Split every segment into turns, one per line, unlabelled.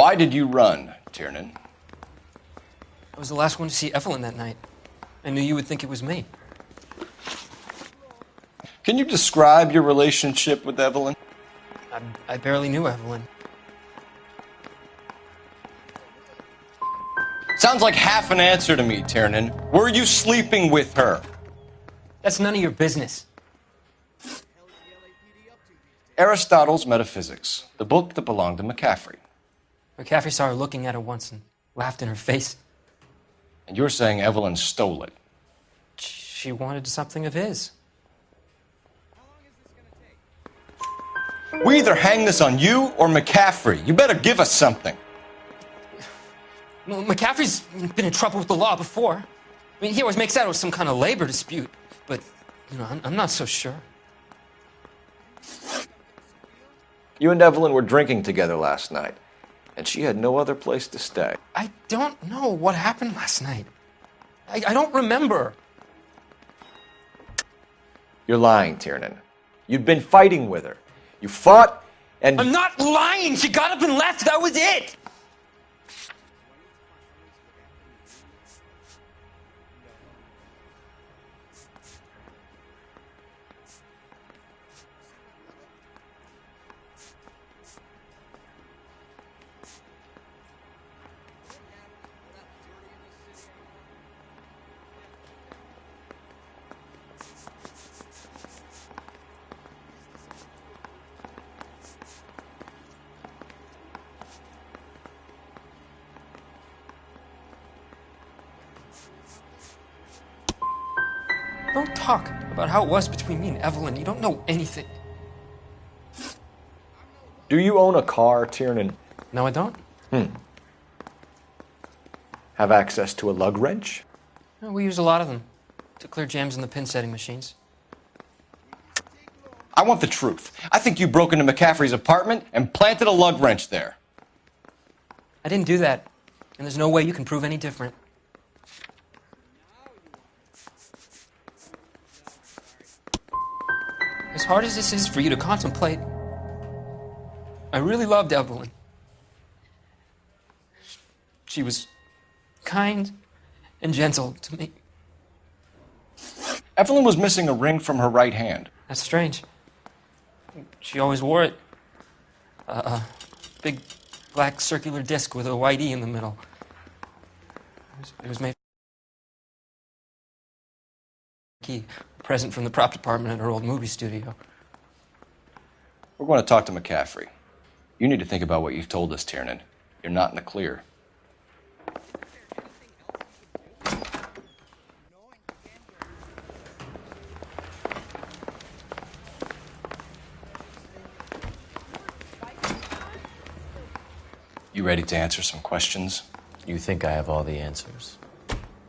Why did you run, Tiernan?
I was the last one to see Evelyn that night. I knew you would think it was me.
Can you describe your relationship with Evelyn?
I barely knew Evelyn.
Sounds like half an answer to me, Tiernan. Were you sleeping with her?
That's none of your business.
Aristotle's Metaphysics, the book that belonged to McCaffrey.
McCaffrey saw her looking at it once and laughed in her face.
And you're saying Evelyn stole it?
She wanted something of his.
We either hang this on you or McCaffrey. You better give us something.
Well, McCaffrey's been in trouble with the law before. I mean, he always makes out it was some kind of labor dispute. But, I'm not so sure.
You and Evelyn were drinking together last night, and she had no other place to stay.
I don't know what happened last night. I don't remember.
You're lying, Tiernan. You'd been fighting with her. You fought, and...
I'm not lying! She got up and left! That was it! Don't talk about how it was between me and Evelyn. You don't know anything.
Do you own a car, Tiernan?
No, I don't.
Have access to a lug wrench?
No, we use a lot of them to clear jams in the pin setting machines.
I want the truth. I think you broke into McCaffrey's apartment and planted a lug wrench there.
I didn't do that, and there's no way you can prove any different. As hard as this is for you to contemplate, I really loved Evelyn. She was kind and gentle to me.
Evelyn was missing a ring from her right hand.
That's strange. She always wore it. A big black circular disc with a white E in the middle. It was made key, a present from the prop department at her old movie studio.
We're going to talk to McCaffrey. You need to think about what you've told us, Tiernan. You're not in the clear. You ready to answer some questions?
You think I have all the answers?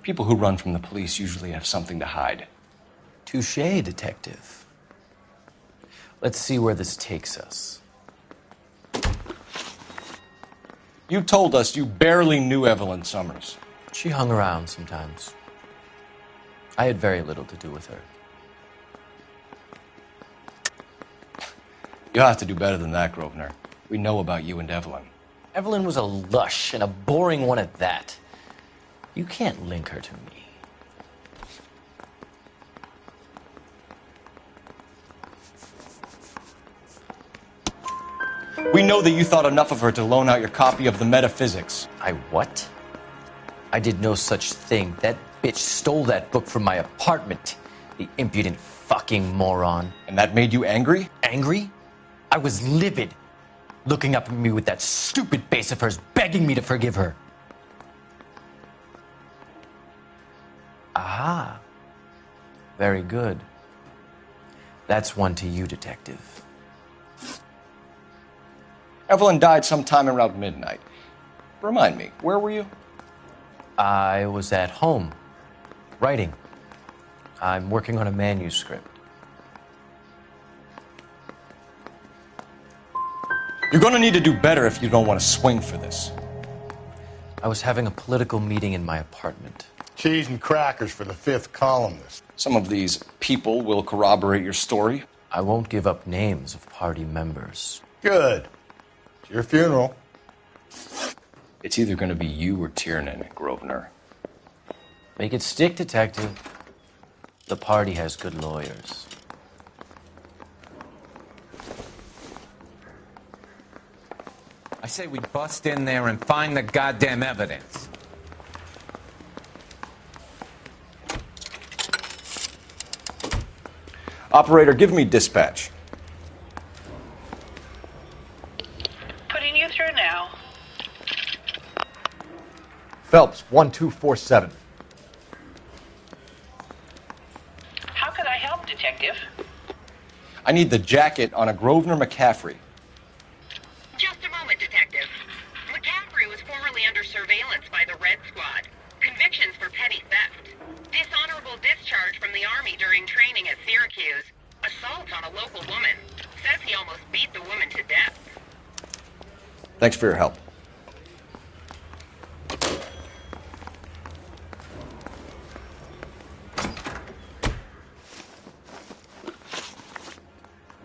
People who run from the police usually have something to hide.
Touché, detective. Let's see where this takes us.
You told us you barely knew Evelyn Summers.
She hung around sometimes. I had very little to do with her.
You'll have to do better than that, Grosvenor. We know about you and Evelyn.
Evelyn was a lush, and a boring one at that. You can't link her to me.
We know that you thought enough of her to loan out your copy of the Metaphysics.
I what? I did no such thing. That bitch stole that book from my apartment. The impudent fucking moron.
And that made you angry?
Angry? I was livid. Looking up at me with that stupid face of hers, begging me to forgive her. Aha. Very good. That's one to you, detective.
Evelyn died sometime around midnight. Remind me, where were you?
I was at home, writing. I'm working on a manuscript.
You're going to need to do better if you don't want to swing for this.
I was having a political meeting in my apartment.
Cheese and crackers for the fifth columnist.
Some of these people will corroborate your story.
I won't give up names of party members.
Good. It's your funeral.
It's either going to be you or Tiernan, Grosvenor.
Make it stick, detective. The party has good lawyers.
I say we bust in there and find the goddamn evidence.
Operator, give me dispatch.
Putting you through now.
Phelps, 1247.
How could I help, Detective?
I need the jacket on a Grosvenor McCaffrey.
Just a moment, Detective. McCaffrey was formerly under surveillance by the Red Squad. Convictions for petty theft. Dishonorable discharge from the Army during training at Syracuse. Assault on a local woman. Says he almost beat the woman to death.
Thanks for your help.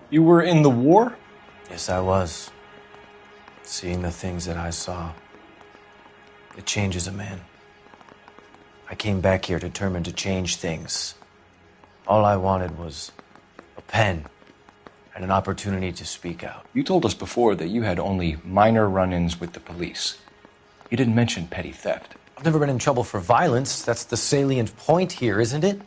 You were in the war?
Yes, I was. Seeing the things that I saw, it changes a man. I came back here determined to change things. All I wanted was a pen and an opportunity to speak out.
You told us before that you had only minor run-ins with the police. You didn't mention petty theft.
I've never been in trouble for violence. That's the salient point here, isn't it?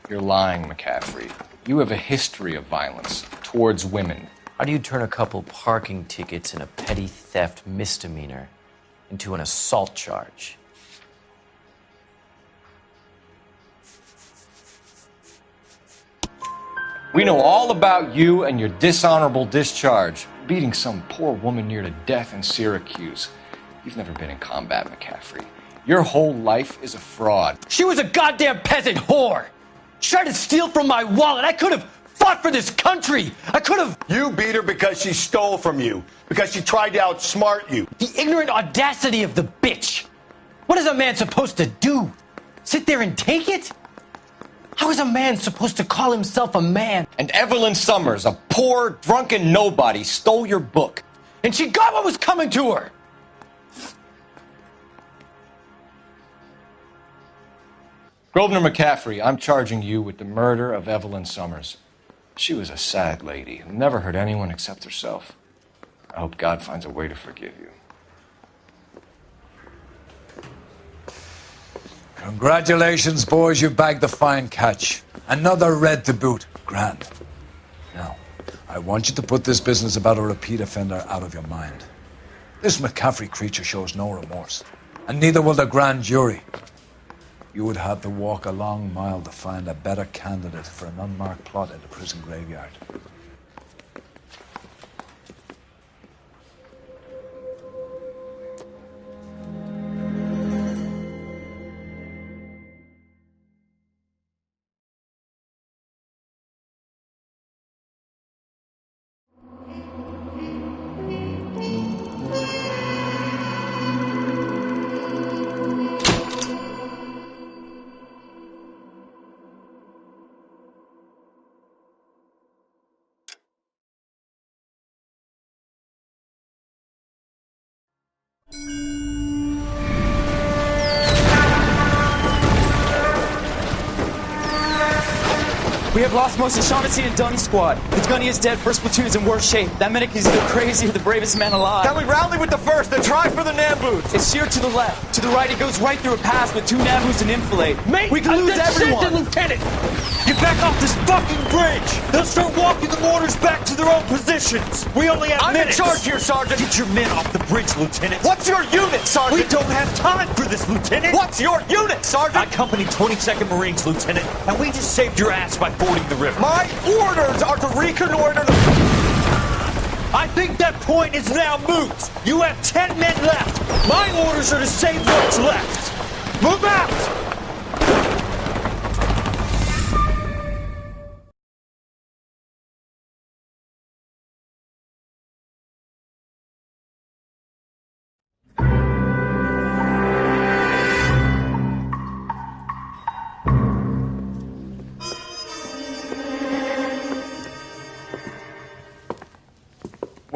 You're lying, McCaffrey. You have a history of violence towards women.
How do you turn a couple parking tickets and a petty theft misdemeanor into an assault charge?
We know all about you and your dishonorable discharge, beating some poor woman near to death in Syracuse. You've never been in combat, McCaffrey. Your whole life is a fraud.
She was a goddamn peasant whore! She tried to steal from my wallet. I could have fought for this country. I could have...
You beat her because she stole from you, because she tried to outsmart you.
The ignorant audacity of the bitch. What is a man supposed to do? Sit there and take it? How is a man supposed to call himself a man?
And Evelyn Summers, a poor, drunken nobody, stole your book.
And she got what was coming to her.
Grosvenor McCaffrey, I'm charging you with the murder of Evelyn Summers. She was a sad lady who never hurt anyone except herself. I hope God finds a way to forgive you.
Congratulations, boys, you bagged the fine catch. Another red to boot. Grand. Now, I want you to put this business about a repeat offender out of your mind. This McCaffrey creature shows no remorse, and neither will the grand jury. You would have to walk a long mile to find a better candidate for an unmarked plot in the prison graveyard.
We have lost most of Shaughnessy and Dunn's squad. The gunny is dead, first platoon is in worse shape. That medic is either crazy or the bravest man alive.
Can we rally with the first and try for the Namboots?
It's sheer to the left. To the right, it goes right through a pass with 2 Namboots and enfilade. Mate, we can lose everyone.
Lieutenant! Get back off this fucking bridge! They'll start walking the mortars back to their own positions! We only have minutes! I'm in charge here, Sergeant! Get your men off the bridge, Lieutenant! What's your unit, Sergeant? We don't have time for this, Lieutenant! What's your unit, Sergeant? I company 22nd Marines, Lieutenant, and we just saved your ass by fording the river. My orders are to reconnoiter the... I think that point is now moot! You have 10 men left! My orders are to save what's left! Move out!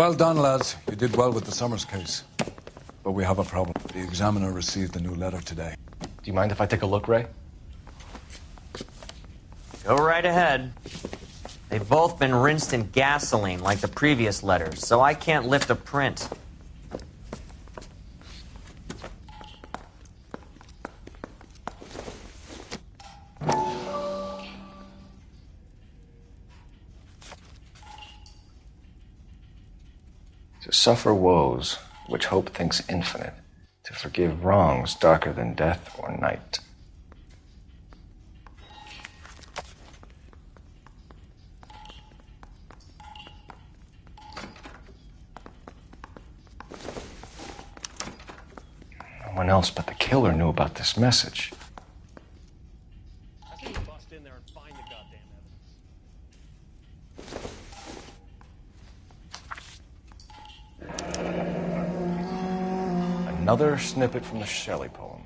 Well done, lads. You did well with the Summers case. But we have a problem. The examiner received a new letter today.
Do you mind if I take a look, Ray?
Go right ahead. They've both been rinsed in gasoline like the previous letters, so I can't lift a print.
To suffer woes which hope thinks infinite, to forgive wrongs darker than death or night. No one else but the killer knew about this message. Another snippet from the Shelley poem.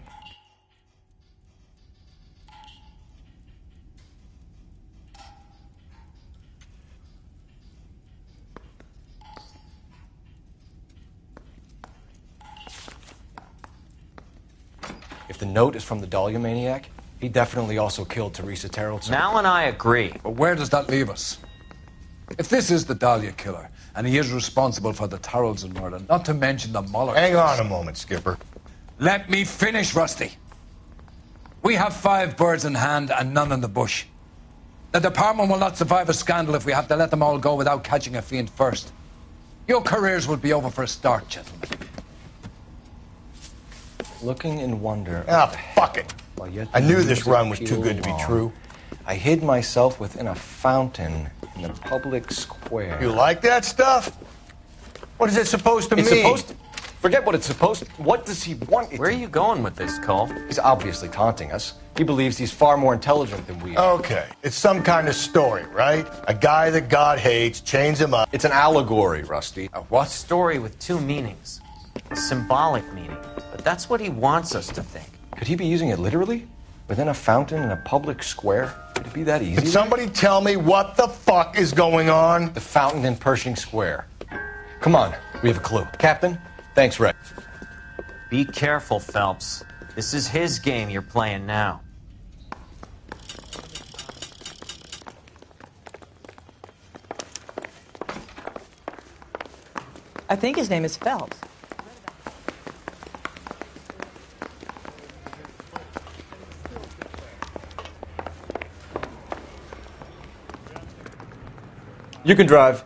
If the note is from the Dahlia maniac, he definitely also killed Teresa Terrell.
Mal and I agree.
But where does that leave us? If this is the Dahlia killer, and he is responsible for the Tarrelson murder, not to mention the Muller...
Hang on a moment, Skipper.
Let me finish, Rusty. We have 5 birds in hand and none in the bush. The department will not survive a scandal if we have to let them all go without catching a fiend first. Your careers will be over for a start, gentlemen.
Looking in wonder...
Ah, fuck it. I knew this run was too good to be true.
I hid myself within a fountain in the public square.
You like that stuff? What is it supposed to mean?
Supposed to... Forget what it's supposed to... What does he want it
Where are you going with this, Cole?
He's obviously taunting us. He believes he's far more intelligent than we are.
Okay, it's some kind of story, right? A guy that God hates, chains him up.
It's an allegory, Rusty.
A what? Story with 2 meanings. A symbolic meaning. But that's what he wants us to think.
Could he be using it literally? Within a fountain in a public square? Could it be that easy?
Can somebody tell me what the fuck is going on?
The fountain in Pershing Square. Come on, we have a clue. Captain, thanks, Ray.
Be careful, Phelps. This is his game you're playing now.
I think his name is Phelps.
You can drive.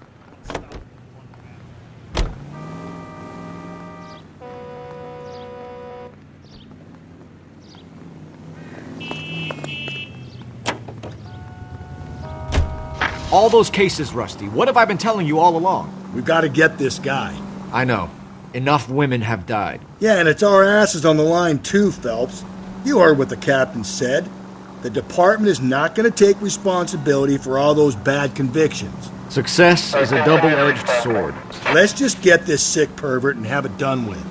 All those cases, Rusty. What have I been telling you all along?
We've got to get this guy.
I know. Enough women have died.
Yeah, and it's our asses on the line too, Phelps. You heard what the captain said. The department is not going to take responsibility for all those bad convictions.
Success is a double-edged sword.
Let's just get this sick pervert and have it done with.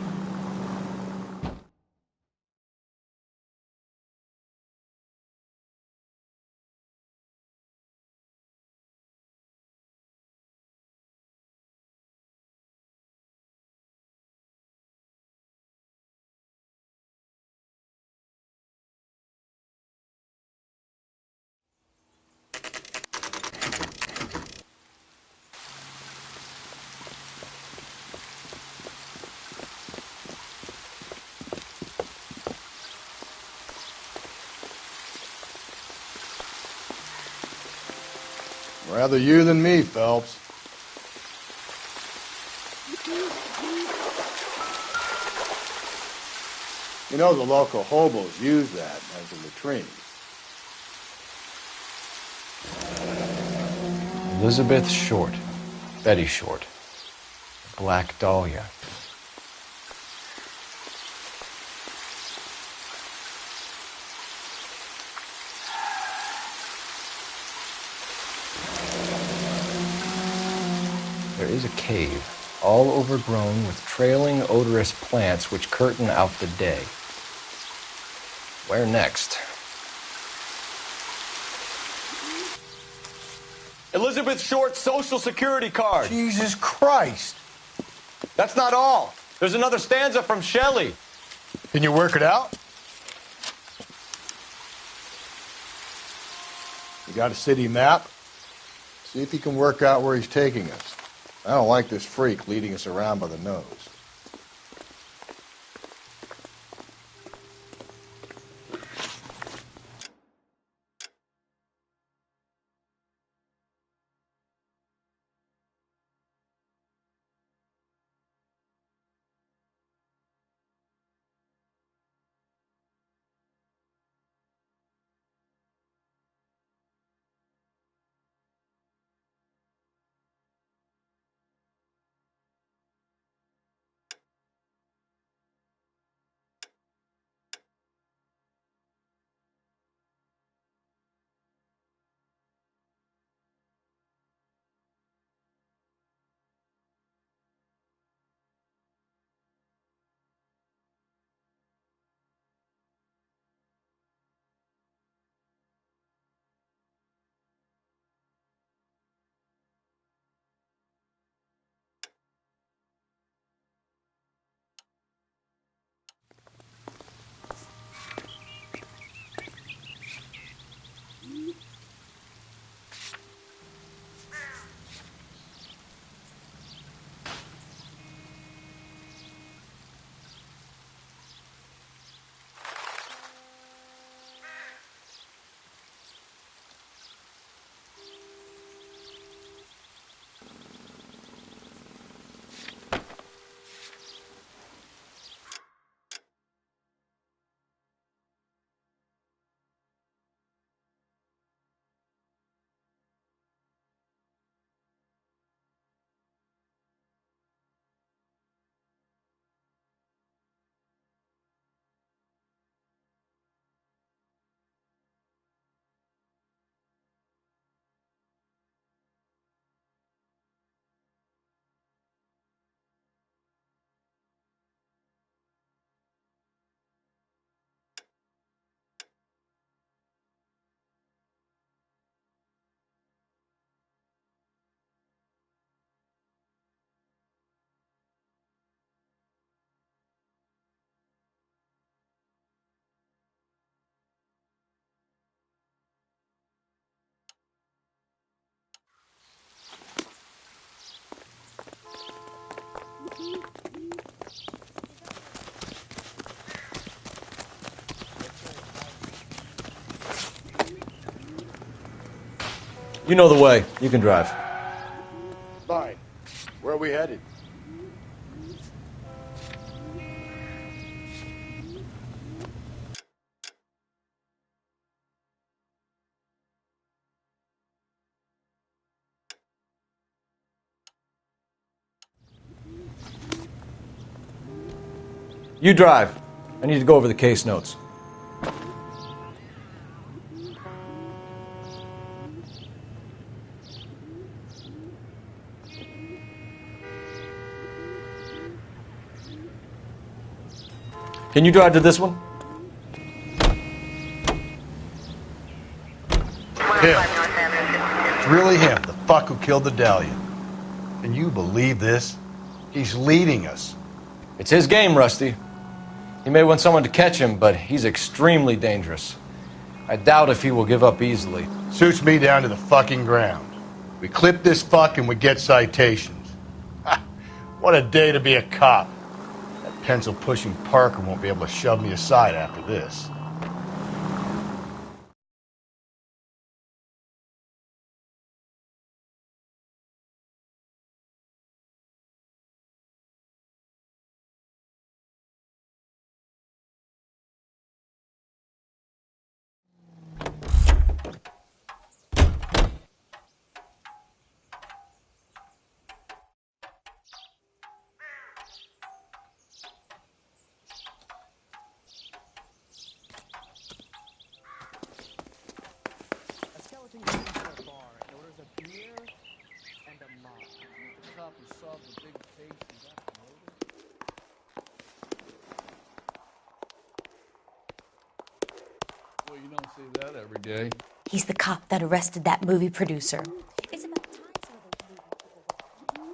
Rather you than me, Phelps. You know the local hobos use that as a latrine.
Elizabeth Short. Betty Short. Black Dahlia. There is a cave, all overgrown with trailing odorous plants which curtain out the day. Where next?
Elizabeth Short's Social Security card. Jesus Christ.
That's not all. There's another stanza from Shelley.
Can you work it out? You got a city map? See if you can work out where he's taking us. I don't like this freak leading us around by the nose.
You know the way. You can drive.
Fine. Where are we headed?
You drive. I need to go over the case notes. Can you drive to this one?
Him. It's really him, the fuck who killed the Dahlia. Can you believe this? He's leading us.
It's his game, Rusty. He may want someone to catch him, but he's extremely dangerous. I doubt if he will give up easily.
Suits me down to the fucking ground. We clip this fuck and we get citations. Ha! What a day to be a cop. That pencil-pushing Parker won't be able to shove me aside after this.
Well, you don't see that every day.
He's the cop that arrested that movie producer. It's about time some of those movies people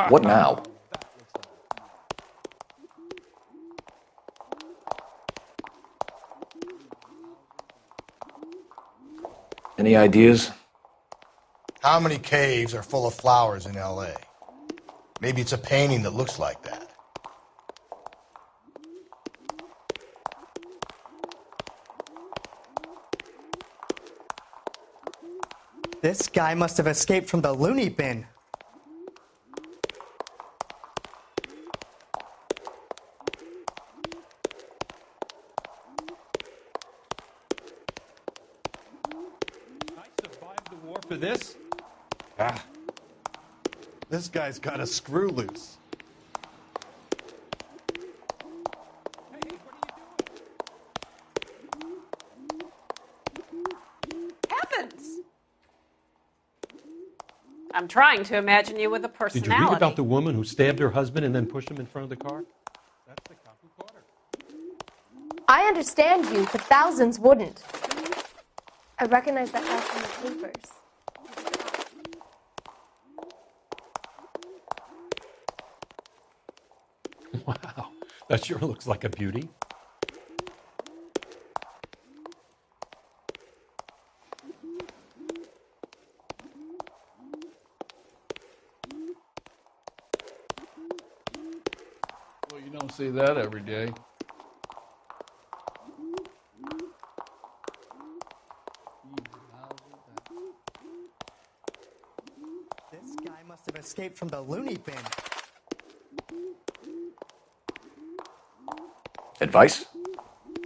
What now? Any ideas?
How many caves are full of flowers in L.A.? Maybe it's a painting that looks like that.
This guy must have escaped from the loony bin.
For this? Ah. This guy's got a screw loose.
Heavens! I'm trying to imagine you with a personality.
Did you read about the woman who stabbed her husband and then pushed him in front of the car? That's the cop who caught her.
I understand you, but thousands wouldn't. I recognize that guy from the papers.
Wow, that sure looks like a beauty.
Well, you don't see that every day.
This guy must have escaped from the loony bin.
Advice?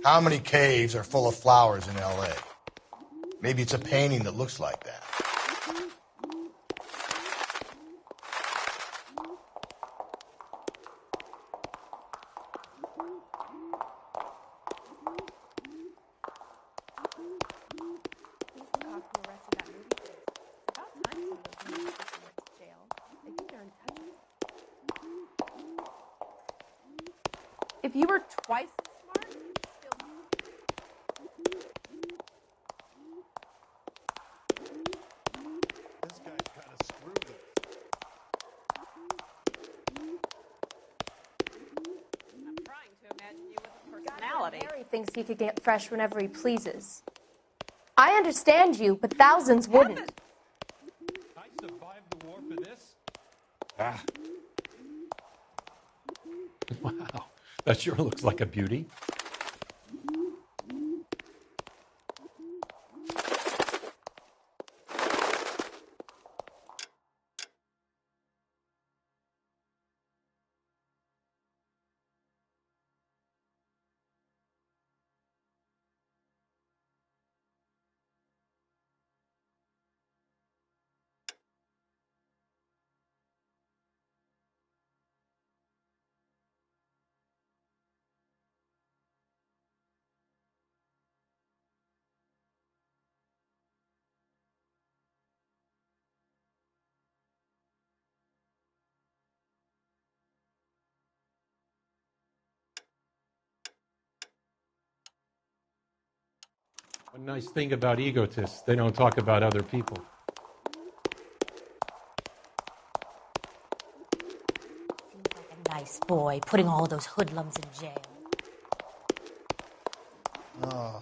How many caves are full of flowers in L.A.? Maybe it's a painting that looks like that.
If you were twice as smart, you'd still...
This guy's got a screw loose.
I'm trying to imagine you with a personality.
Harry thinks he could get fresh whenever he pleases. I understand you, but thousands wouldn't.
I survived the war for this?
Ah.
Wow, that sure looks like a beauty. One nice thing about egotists, they don't talk about other people.
Seems like a nice boy, putting all those hoodlums in jail.
Oh.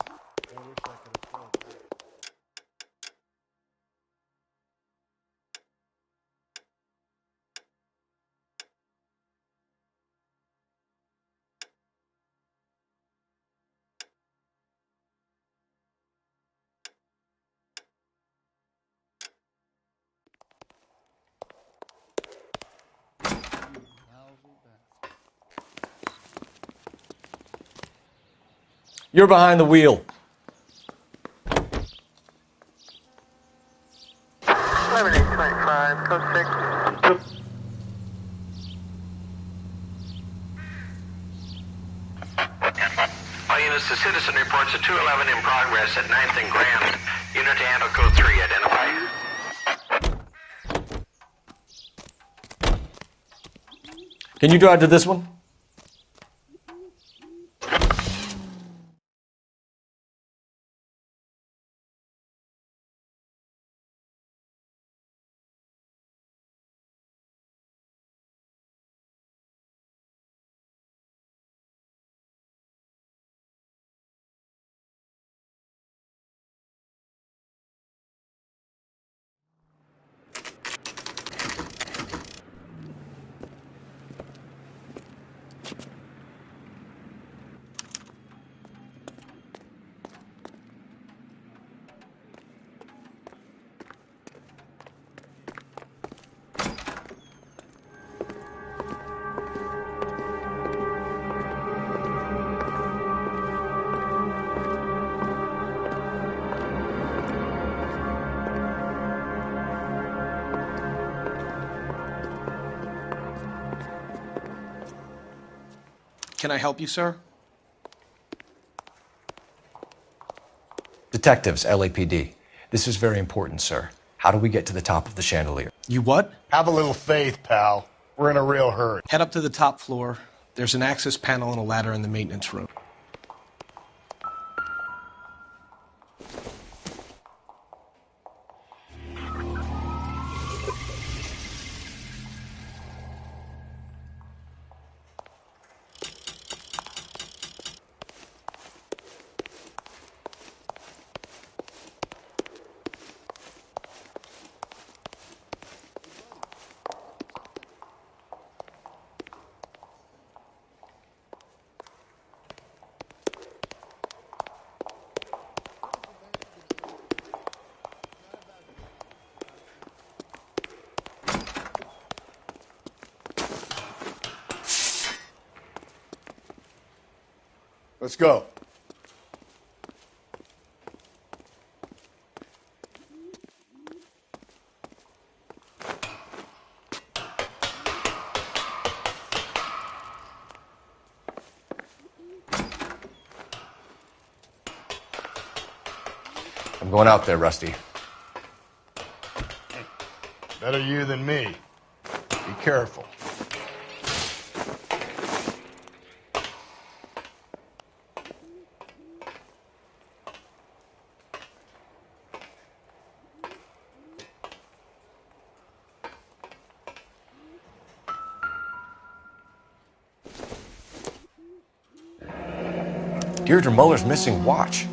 You're behind the wheel.
11-825, code 6.
All units, the citizen reports a 211 in progress at 9th and Grand. Unit to handle code 3, identify.
Can you drive to this one?
Can I help you, sir?
Detectives, LAPD. This is very important, sir. How do we get to the top of the chandelier?
You what?
Have a little faith, pal. We're in a real hurry.
Head up to the top floor. There's an access panel and a ladder in the maintenance room.
Let's go.
I'm going out there, Rusty.
Better you than me. Be careful.
Deirdre Muller's missing watch.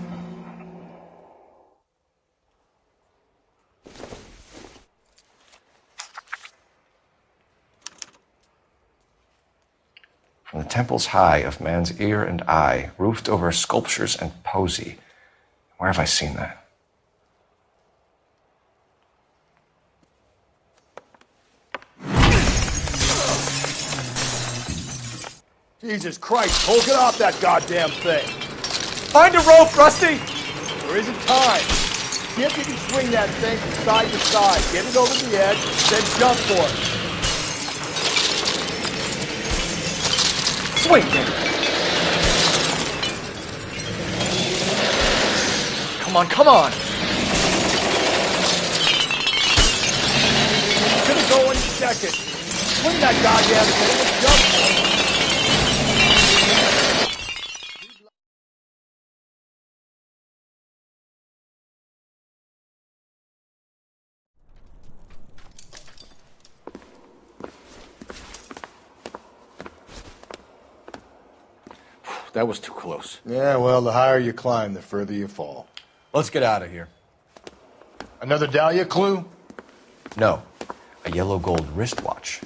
From the temples high of man's ear and eye, roofed over sculptures and poesy. Where have I seen that?
Jesus Christ, hold it off that goddamn thing.
Find a rope, Rusty!
There isn't time. See if you can swing that thing from side to side. Get it over the edge, then jump for it.
Swing it! Come on, come on!
It's gonna go any second. Swing that goddamn thing and jump for it.
That was too close.
Yeah, well, the higher you climb, the further you fall.
Let's get out of here.
Another Dahlia clue?
No. A yellow gold wristwatch.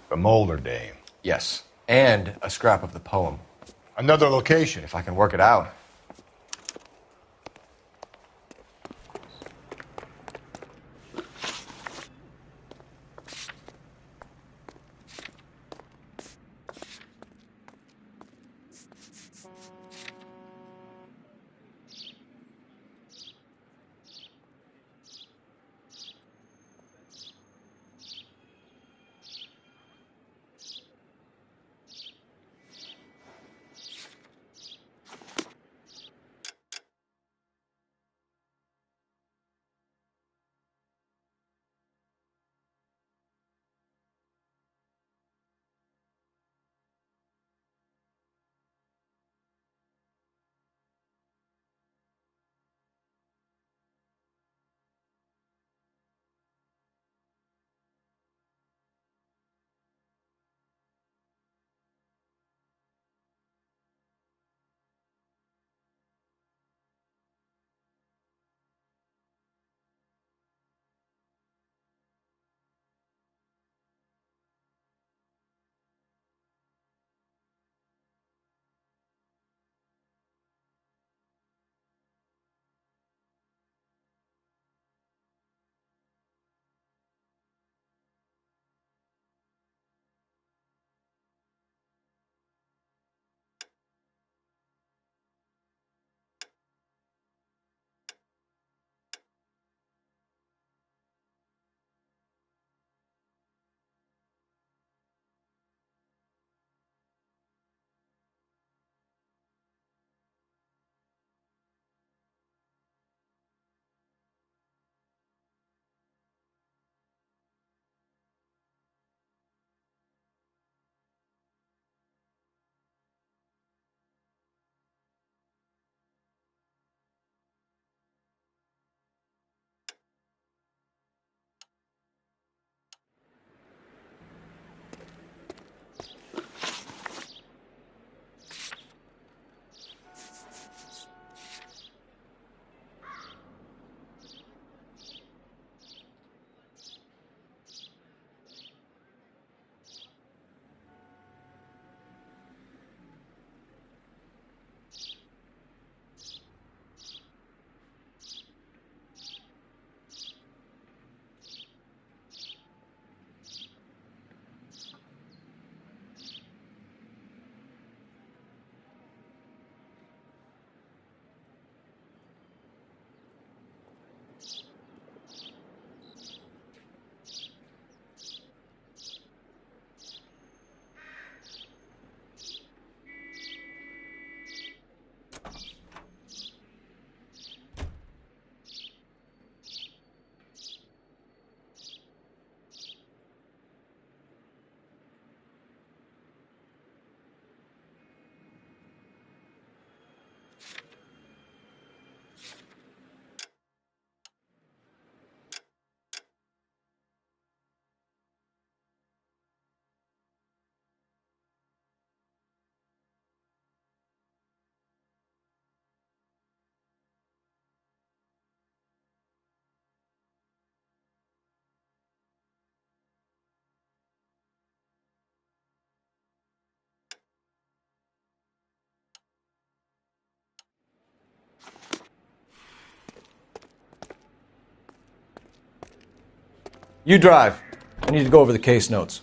The Molder dame.
Yes. And a scrap of the poem.
Another location.
If I can work it out. You drive. I need to go over the case notes.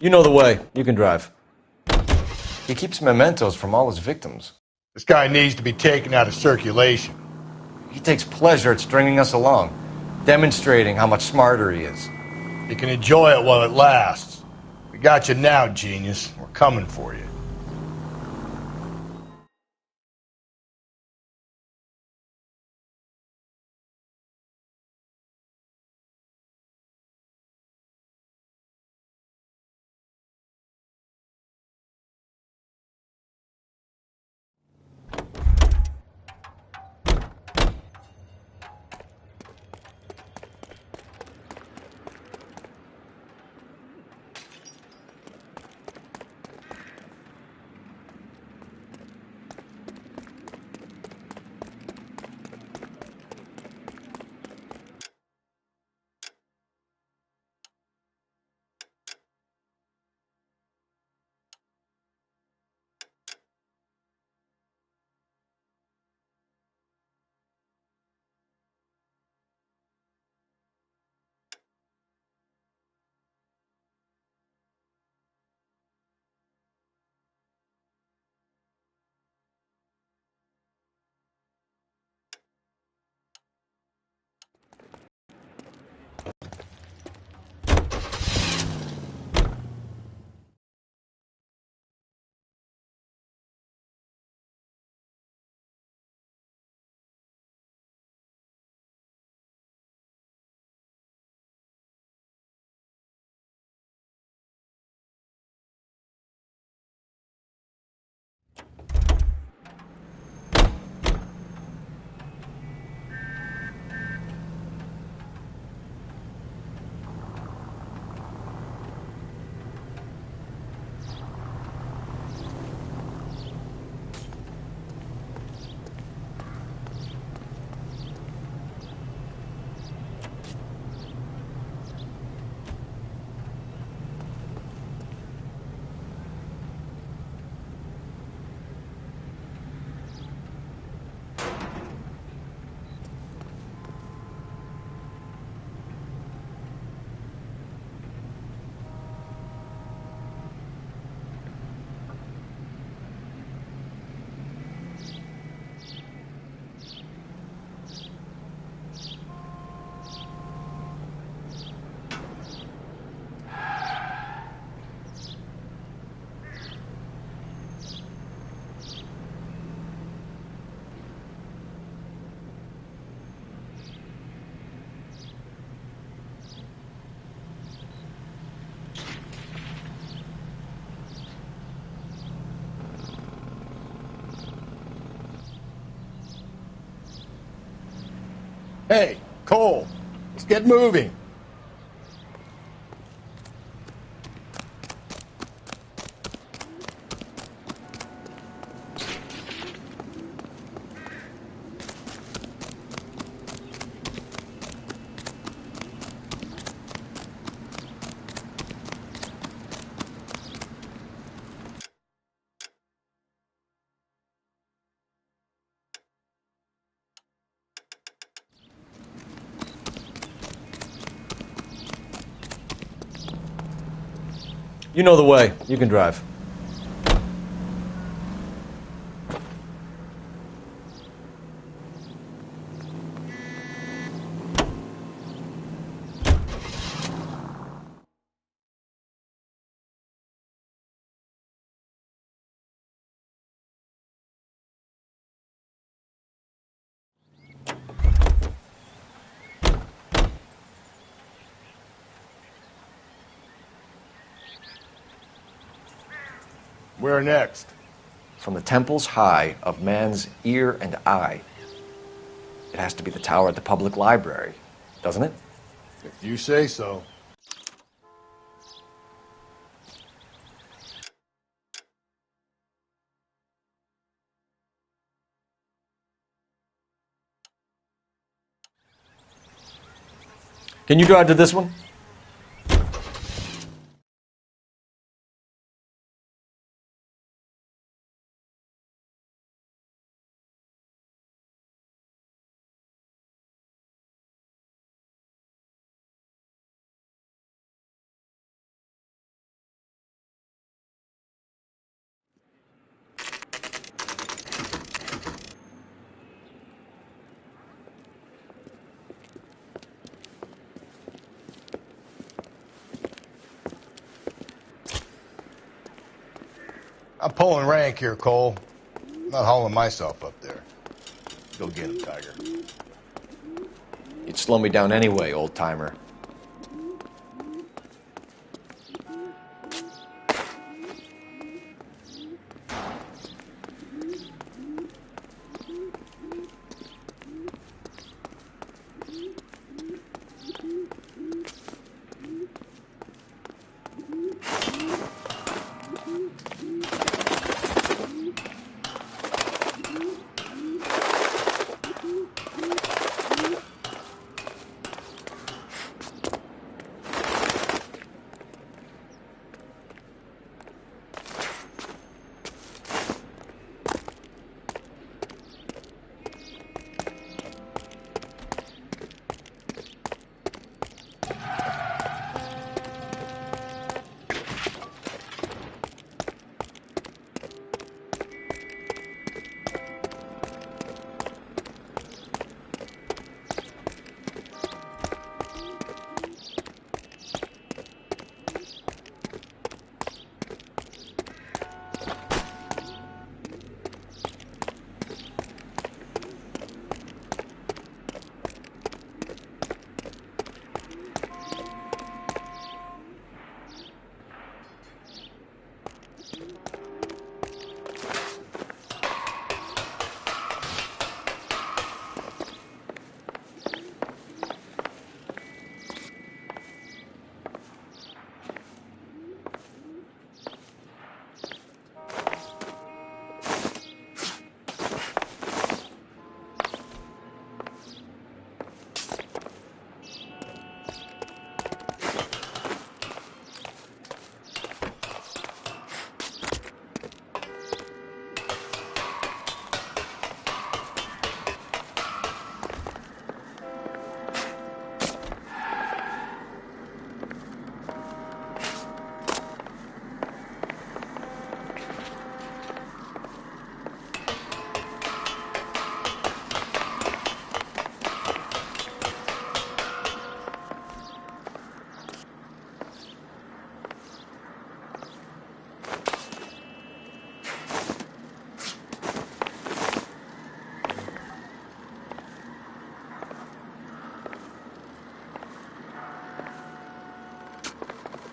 You know the way. You can drive. He keeps mementos from all his victims.
This guy needs to be taken out of circulation.
He takes pleasure at stringing us along, demonstrating how much smarter he is.
You can enjoy it while it lasts. We got you now, genius. We're coming for you. Hey, Cole, let's get moving.
You know the way. You can drive.
Where next?
From the temples high of man's ear and eye. It has to be the tower at the public library, doesn't it?
If you say so.
Can you drive to this one?
I'm pulling rank here, Cole. I'm not hauling myself up there. Go get him, Tiger.
You'd slow me down anyway, old timer.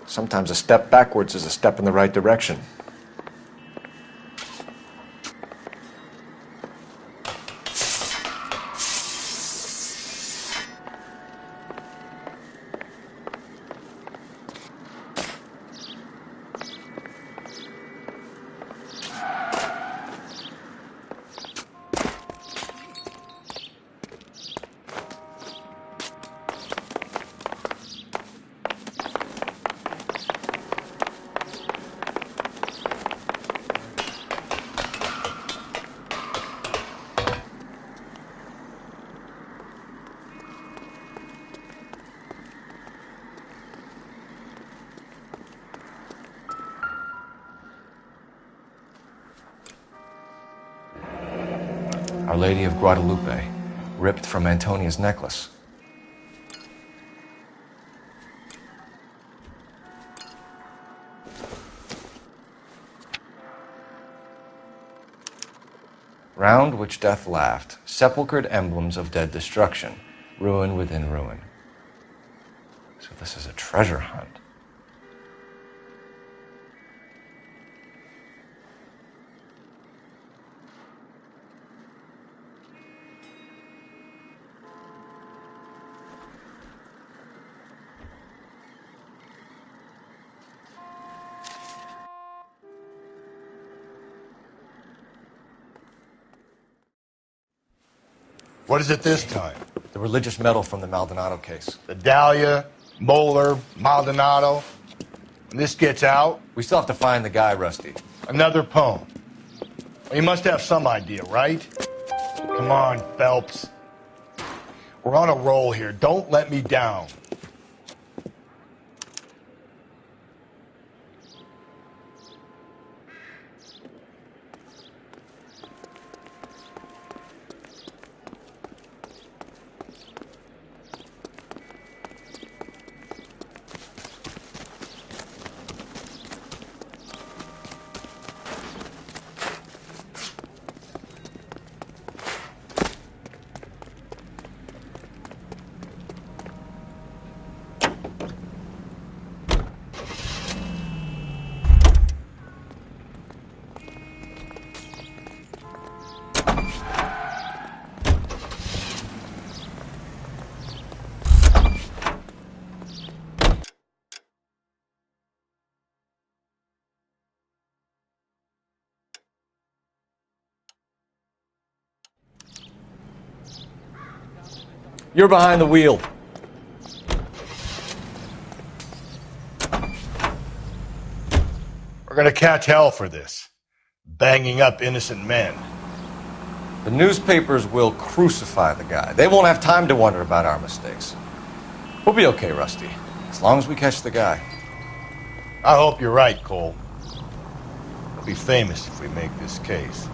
Sometimes a step backwards is a step in the right direction. Our Lady of Guadalupe, ripped from Antonia's necklace. Round which death laughed, sepulchred emblems of dead destruction, ruin within ruin. So this is a treasure hunt.
What is it this time?
The religious medal from the Maldonado case.
The Dahlia, Moeller, Maldonado. When this gets out...
We still have to find the guy, Rusty.
Another poem. Well, you must have some idea, right? Come on, Phelps. We're on a roll here. Don't let me down.
You're behind the wheel.
We're gonna catch hell for this. Banging up innocent men.
The newspapers will crucify the guy. They won't have time to wonder about our mistakes. We'll be okay, Rusty, as long as we catch the guy.
I hope you're right, Cole. We'll be famous if we make this case.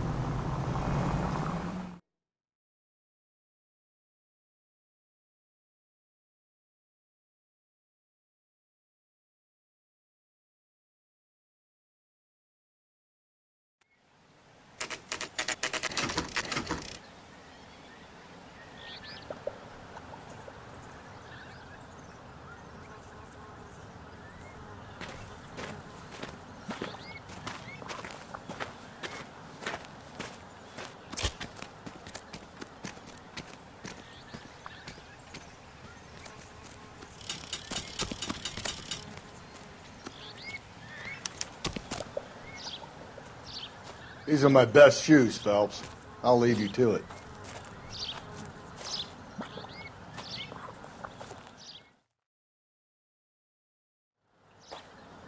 These are my best shoes, Phelps. I'll leave you to it.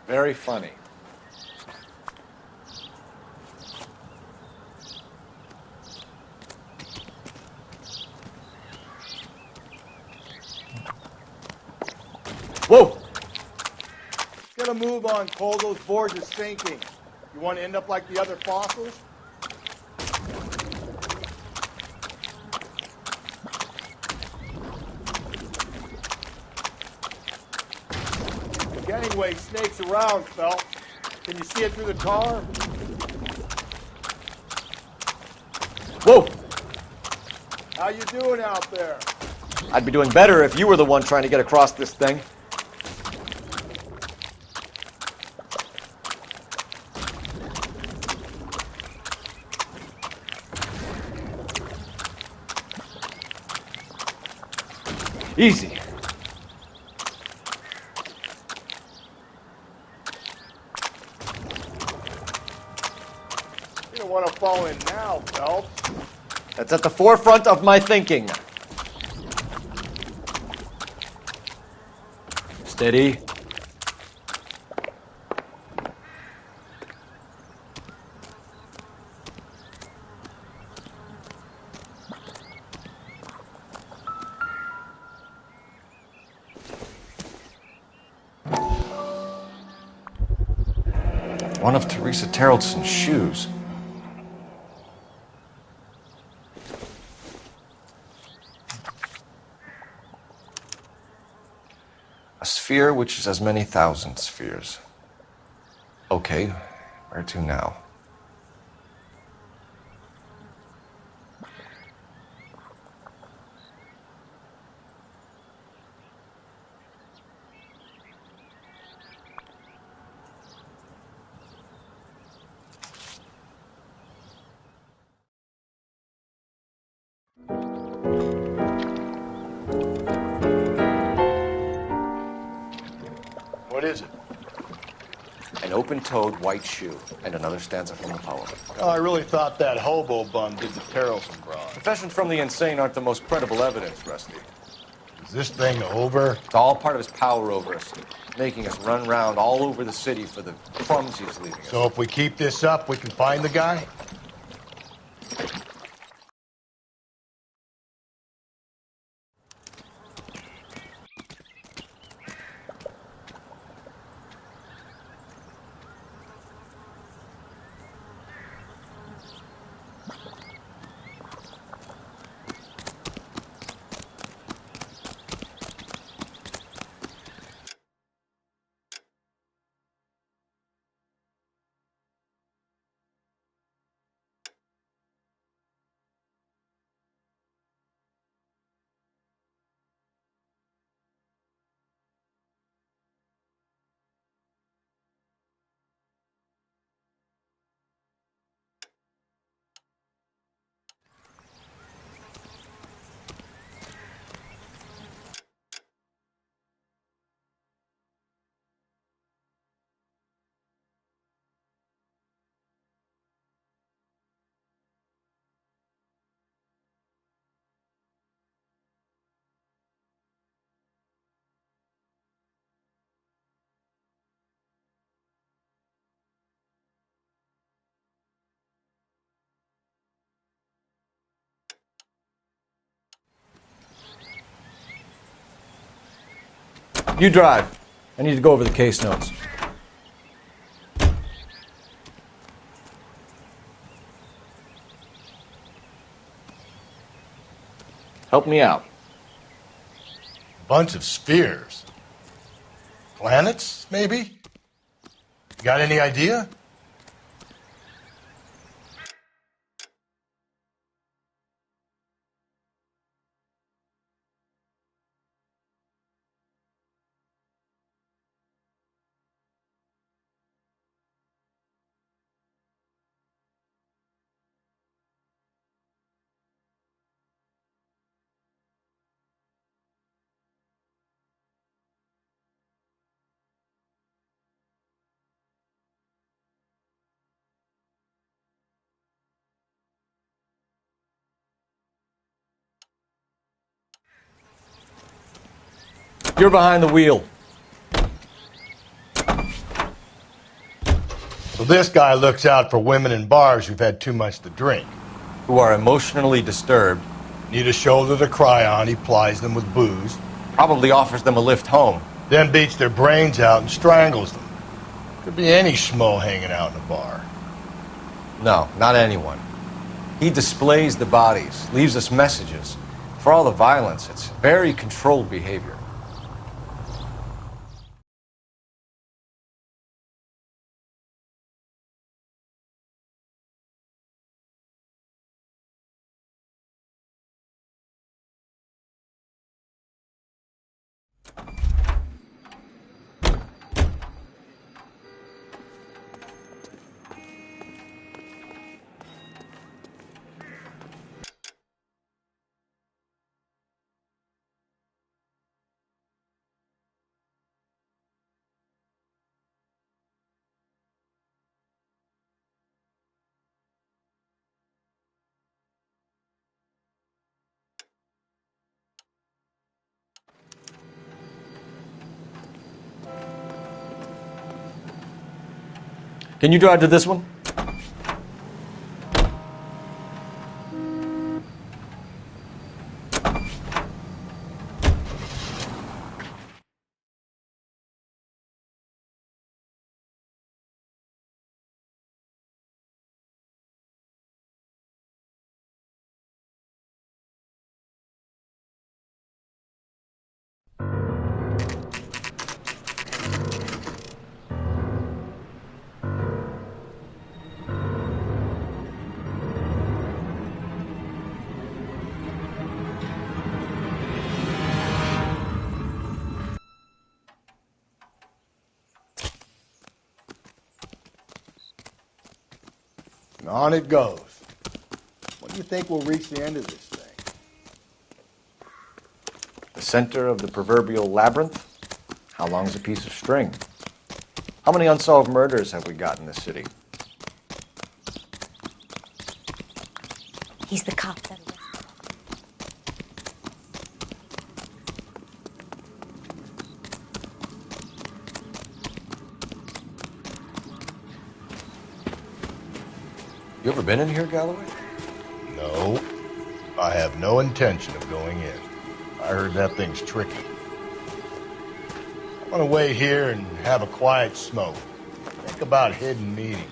Very funny. Whoa!
Get a move on, Cole. Those boards are sinking. You want to end up like the other fossils? The gangway snakes around, Phelps. Can you see it through the tar?
Whoa!
How you doing out there?
I'd be doing better if you were the one trying to get across this thing. Easy.
You don't want to fall in now, Phelps.
That's at the forefront of my thinking. Steady. One of Teresa Terreldson's shoes. A sphere which is as many thousand spheres. Okay, where to now?
What is it?
An open-toed white shoe and another stanza from the poem.
Oh, I really thought that hobo bum did the Terrelson broad.
Confessions from the insane aren't the most credible evidence, Rusty.
Is this thing over?
It's all part of his power over us, making us run round all over the city for the crumbs he's leaving us.
So if we keep this up, we can find the guy?
You drive. I need to go over the case notes. Help me out.
Bunch of spheres. Planets, maybe? Got any idea?
You're behind the wheel.
So this guy looks out for women in bars who've had too much to drink.
Who are emotionally disturbed.
Need a shoulder to cry on, he plies them with booze.
Probably offers them a lift home.
Then beats their brains out and strangles them. Could be any schmo hanging out in a bar.
No, not anyone. He displays the bodies, leaves us messages. For all the violence, it's very controlled behavior. Can you drive to this one?
On it goes. When do you think we'll reach the end of this thing?
The center of the proverbial labyrinth? How long's a piece of string? How many unsolved murders have we got in this city?
He's the cop that arrested.
You ever been in here, Galloway?
No. I have no intention of going in. I heard that thing's tricky. I want to wait here and have a quiet smoke. Think about hidden meetings.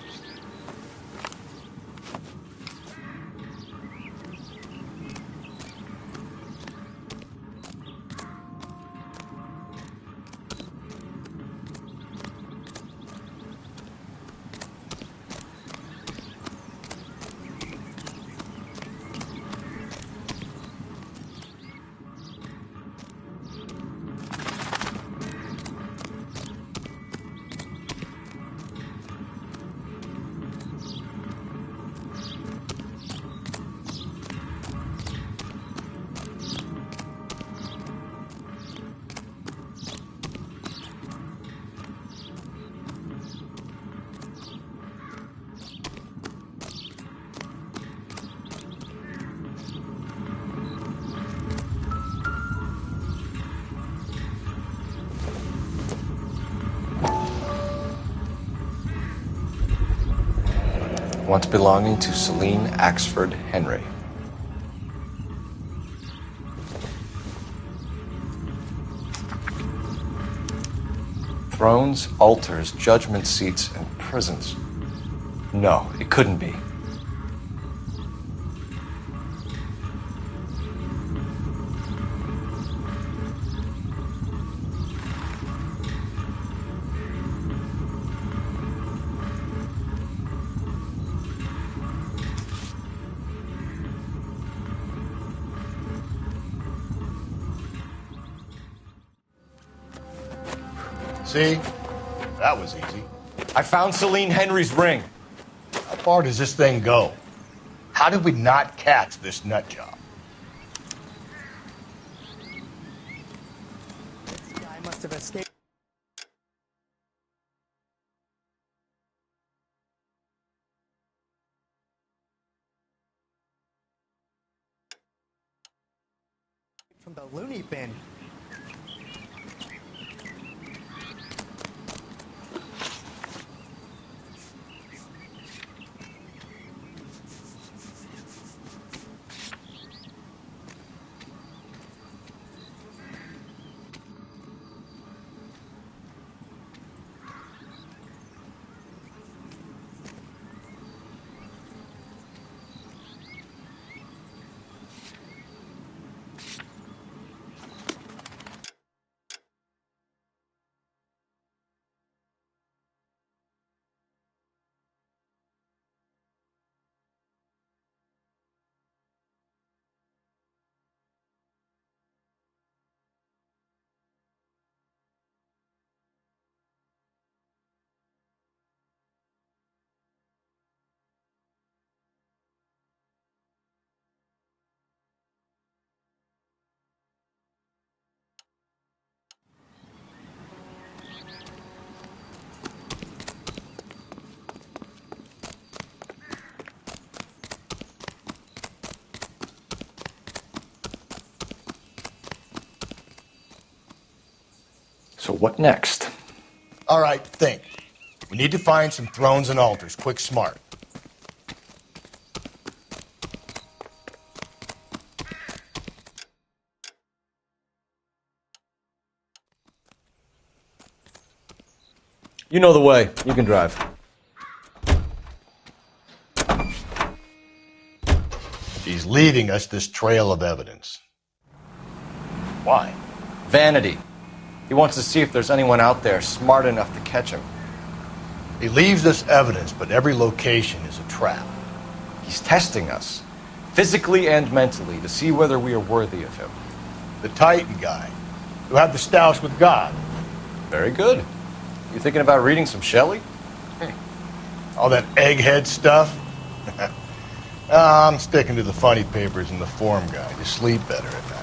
Once belonging to Celine Axford Henry. Thrones, altars, judgment seats, and prisons. No, it couldn't be.
See? That was easy.
I found Celine Henry's ring.
How far does this thing go? How did we not catch this nut job?
This guy must have escaped from the loony bin.
So what next?
All right, think. We need to find some thrones and altars. Quick, smart.
You know the way. You can drive.
He's leaving us this trail of evidence. Why?
Vanity. He wants to see if there's anyone out there smart enough to catch him.
He leaves us evidence, but every location is a trap.
He's testing us, physically and mentally, to see whether we are worthy of him.
The Titan guy, who had the stoush with God.
Very good. You thinking about reading some Shelley?
All that egghead stuff? I'm sticking to the funny papers and the form guide. You sleep better at night.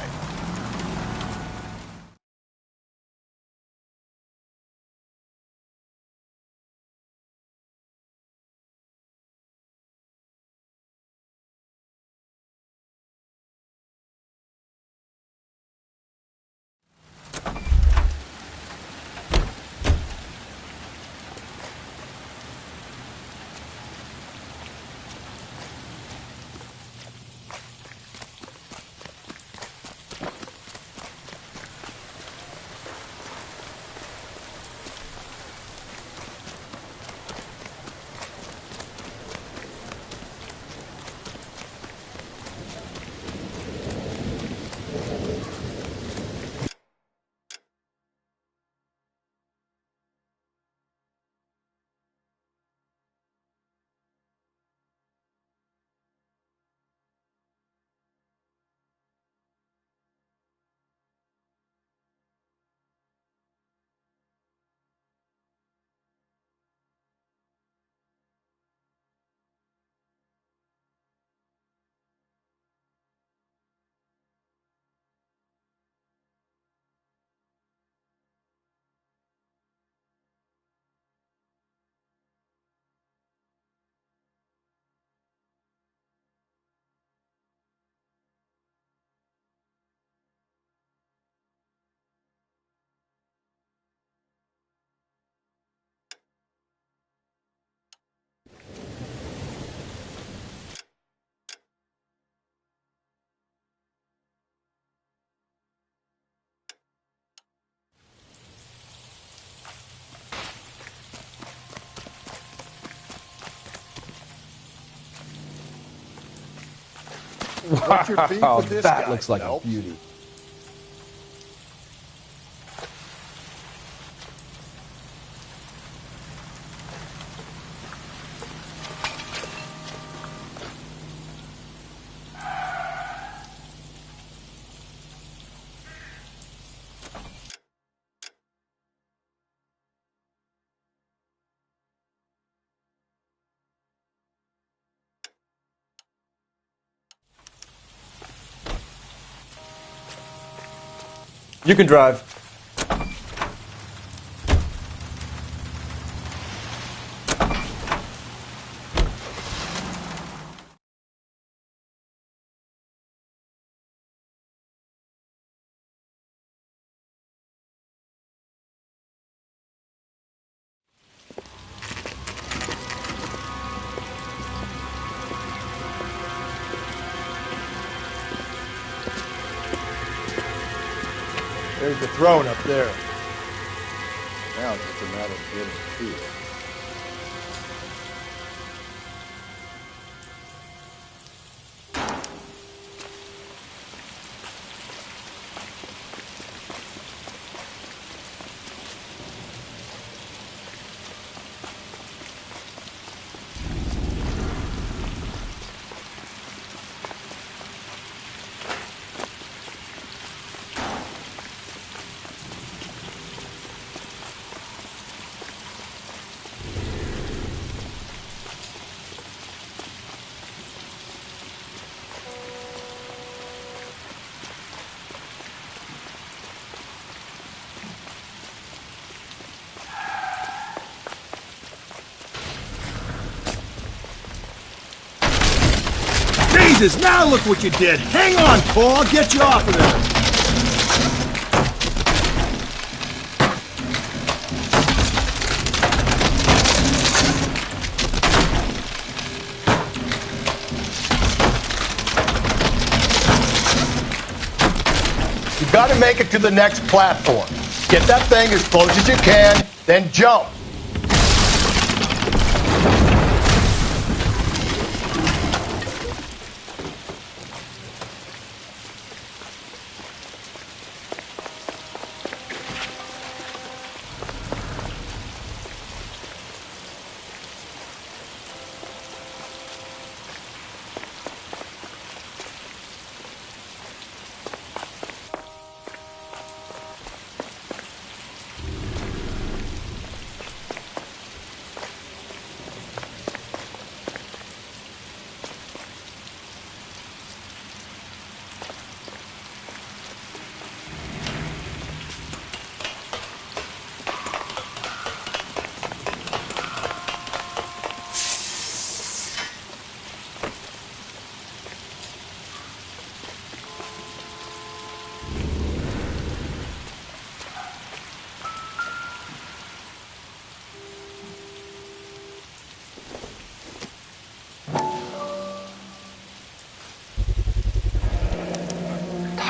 What's your beef with this
that
guy,
looks like
Phelps?
a beauty.
You can drive.
There's the throne up there. Now it's just a matter of getting to it.
Jesus, now look what you did! Hang on, Paul, I'll get you off of there!
You gotta make it to the next platform. Get that thing as close as you can, then jump.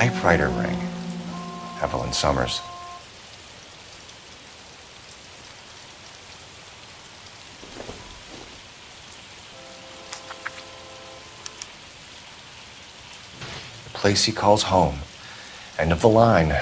typewriter ring. Evelyn Summers. The place he calls home. End of the line.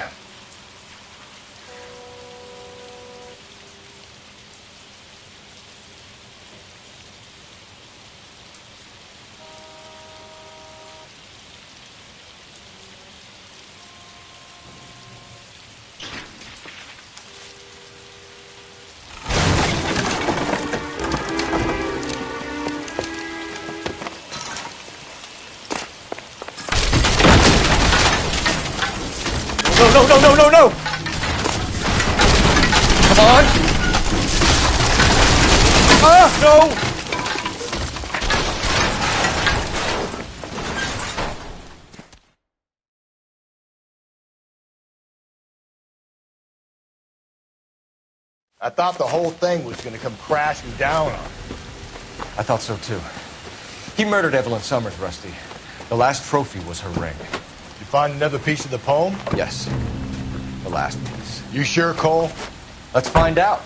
No! Come on! Ah, no!
I thought the whole thing was going to come crashing down on him.
I thought so too. He murdered Evelyn Summers, Rusty. The last trophy was her ring.
You find another piece of the poem?
Yes. The last piece.
You sure, Cole?
Let's find out.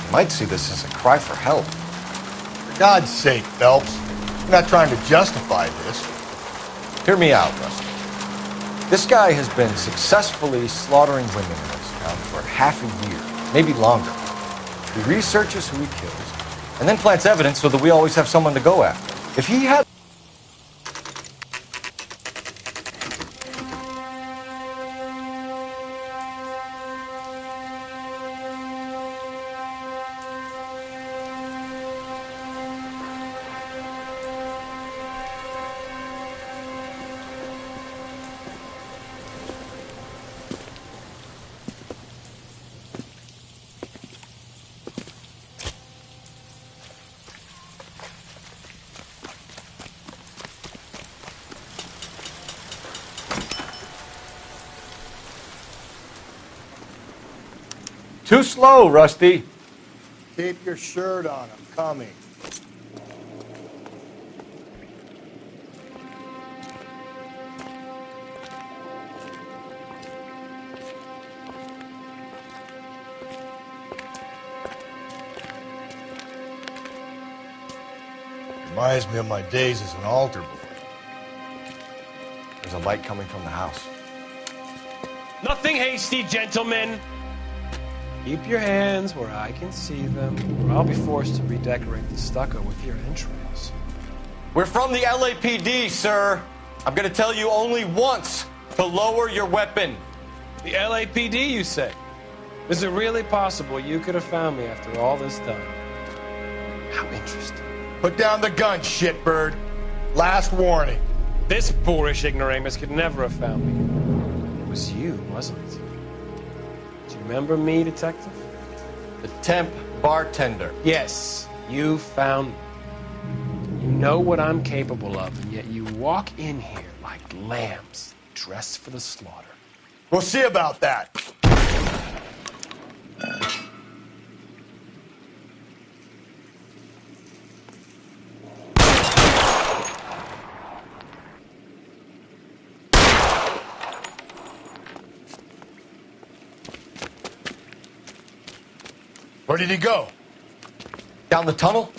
You might see this as a cry for help.
For God's sake, Phelps. I'm not trying to justify this.
Hear me out, Rusty. This guy has been successfully slaughtering women in this town for half a year, maybe longer. He researches who he kills, and then plants evidence so that we always have someone to go after. If he had... Too slow, Rusty.
Keep your shirt on. I'm coming. Reminds me of my days as an altar boy.
There's a light coming from the house.
Nothing hasty, gentlemen. Keep your hands where I can see them, or I'll be forced to redecorate the stucco with your entrails.
We're from the LAPD, sir. I'm going to tell you only once to lower your weapon.
The LAPD, you say? Is it really possible you could have found me after all this time? How interesting.
Put down the gun, shitbird. Last warning.
This boorish ignoramus could never have found me. It was you, wasn't it? Do you remember me, Detective?
The temp bartender.
Yes, you found me. You know what I'm capable of, and yet you walk in here like lambs dressed for the slaughter.
We'll see about that. Where did he go?
Down the tunnel?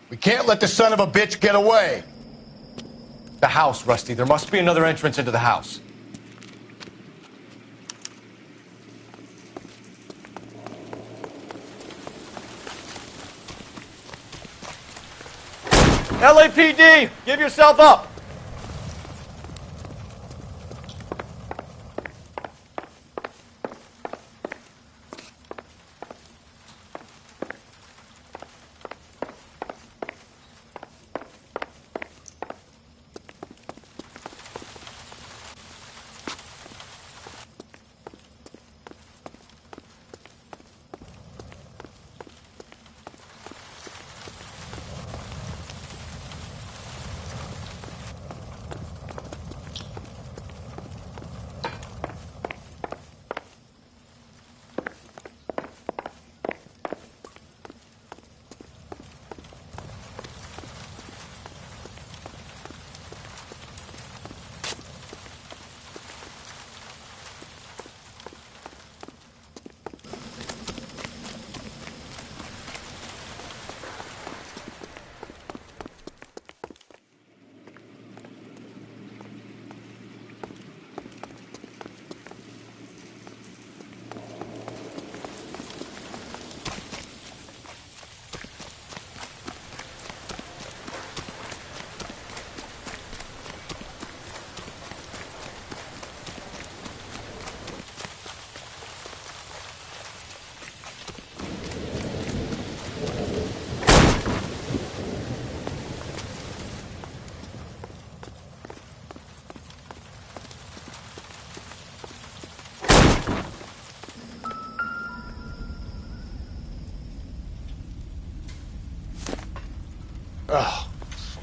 We can't let the son of a bitch get away.
The house, Rusty. There must be another entrance into the house. LAPD! Give yourself up!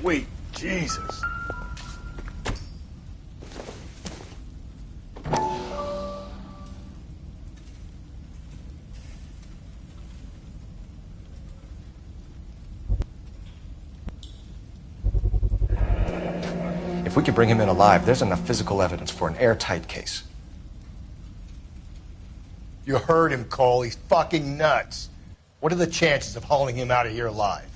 Sweet Jesus.
If we could bring him in alive, there's enough physical evidence for an airtight case.
You heard him, Cole. He's fucking nuts. What are the chances of hauling him out of here alive?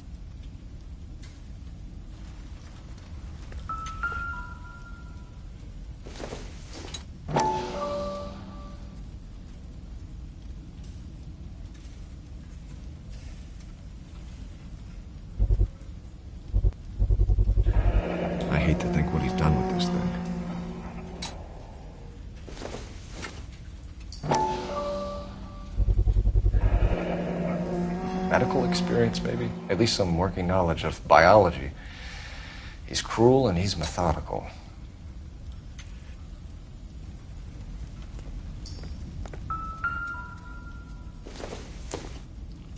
I hate to think what he's done with this thing. Medical experience, maybe? At least some working knowledge of biology. He's cruel and he's methodical.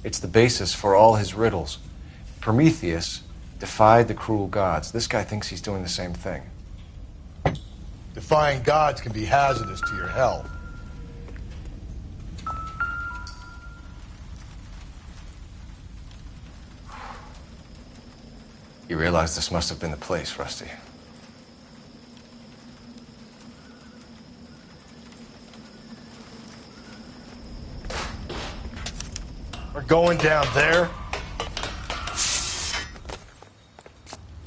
It's the basis for all his riddles. Prometheus defied the cruel gods. This guy thinks he's doing the same thing.
Defying gods can be hazardous to your health.
You realize this must have been the place, Rusty.
We're going down there?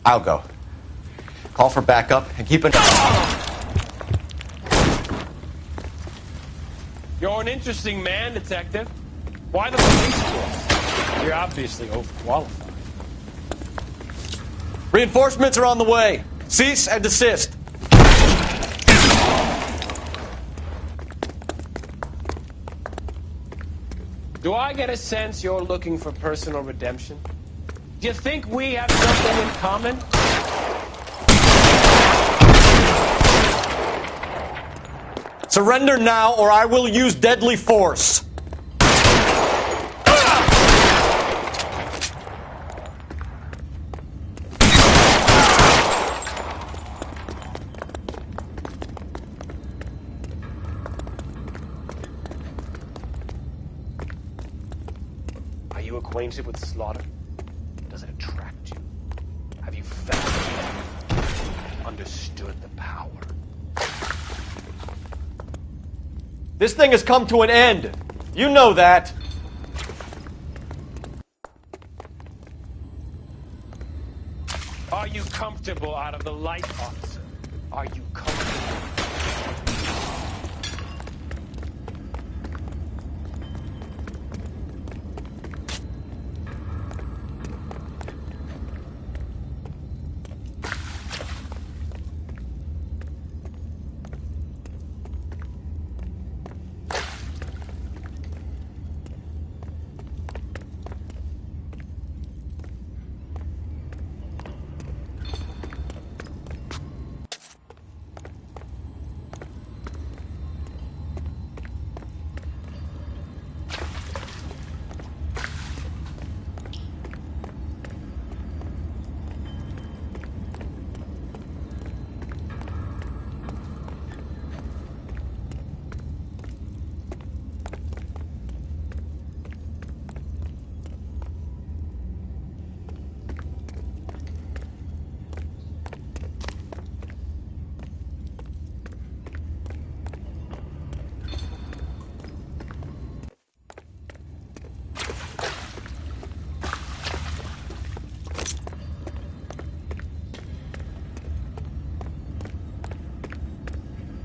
I'll go. Call for backup and keep an
You're an interesting man, Detective. Why the police force? You're obviously overqualified.
Reinforcements are on the way. Cease and desist.
Do I get a sense you're looking for personal redemption? Do you think we have something in common?
Surrender now, or I will use deadly force.
Are you acquainted with slaughter? Does it attract you? Have you felt it? Understood the power?
This thing has come to an end. You know that.
Are you comfortable out of the light, officer? Are you comfortable?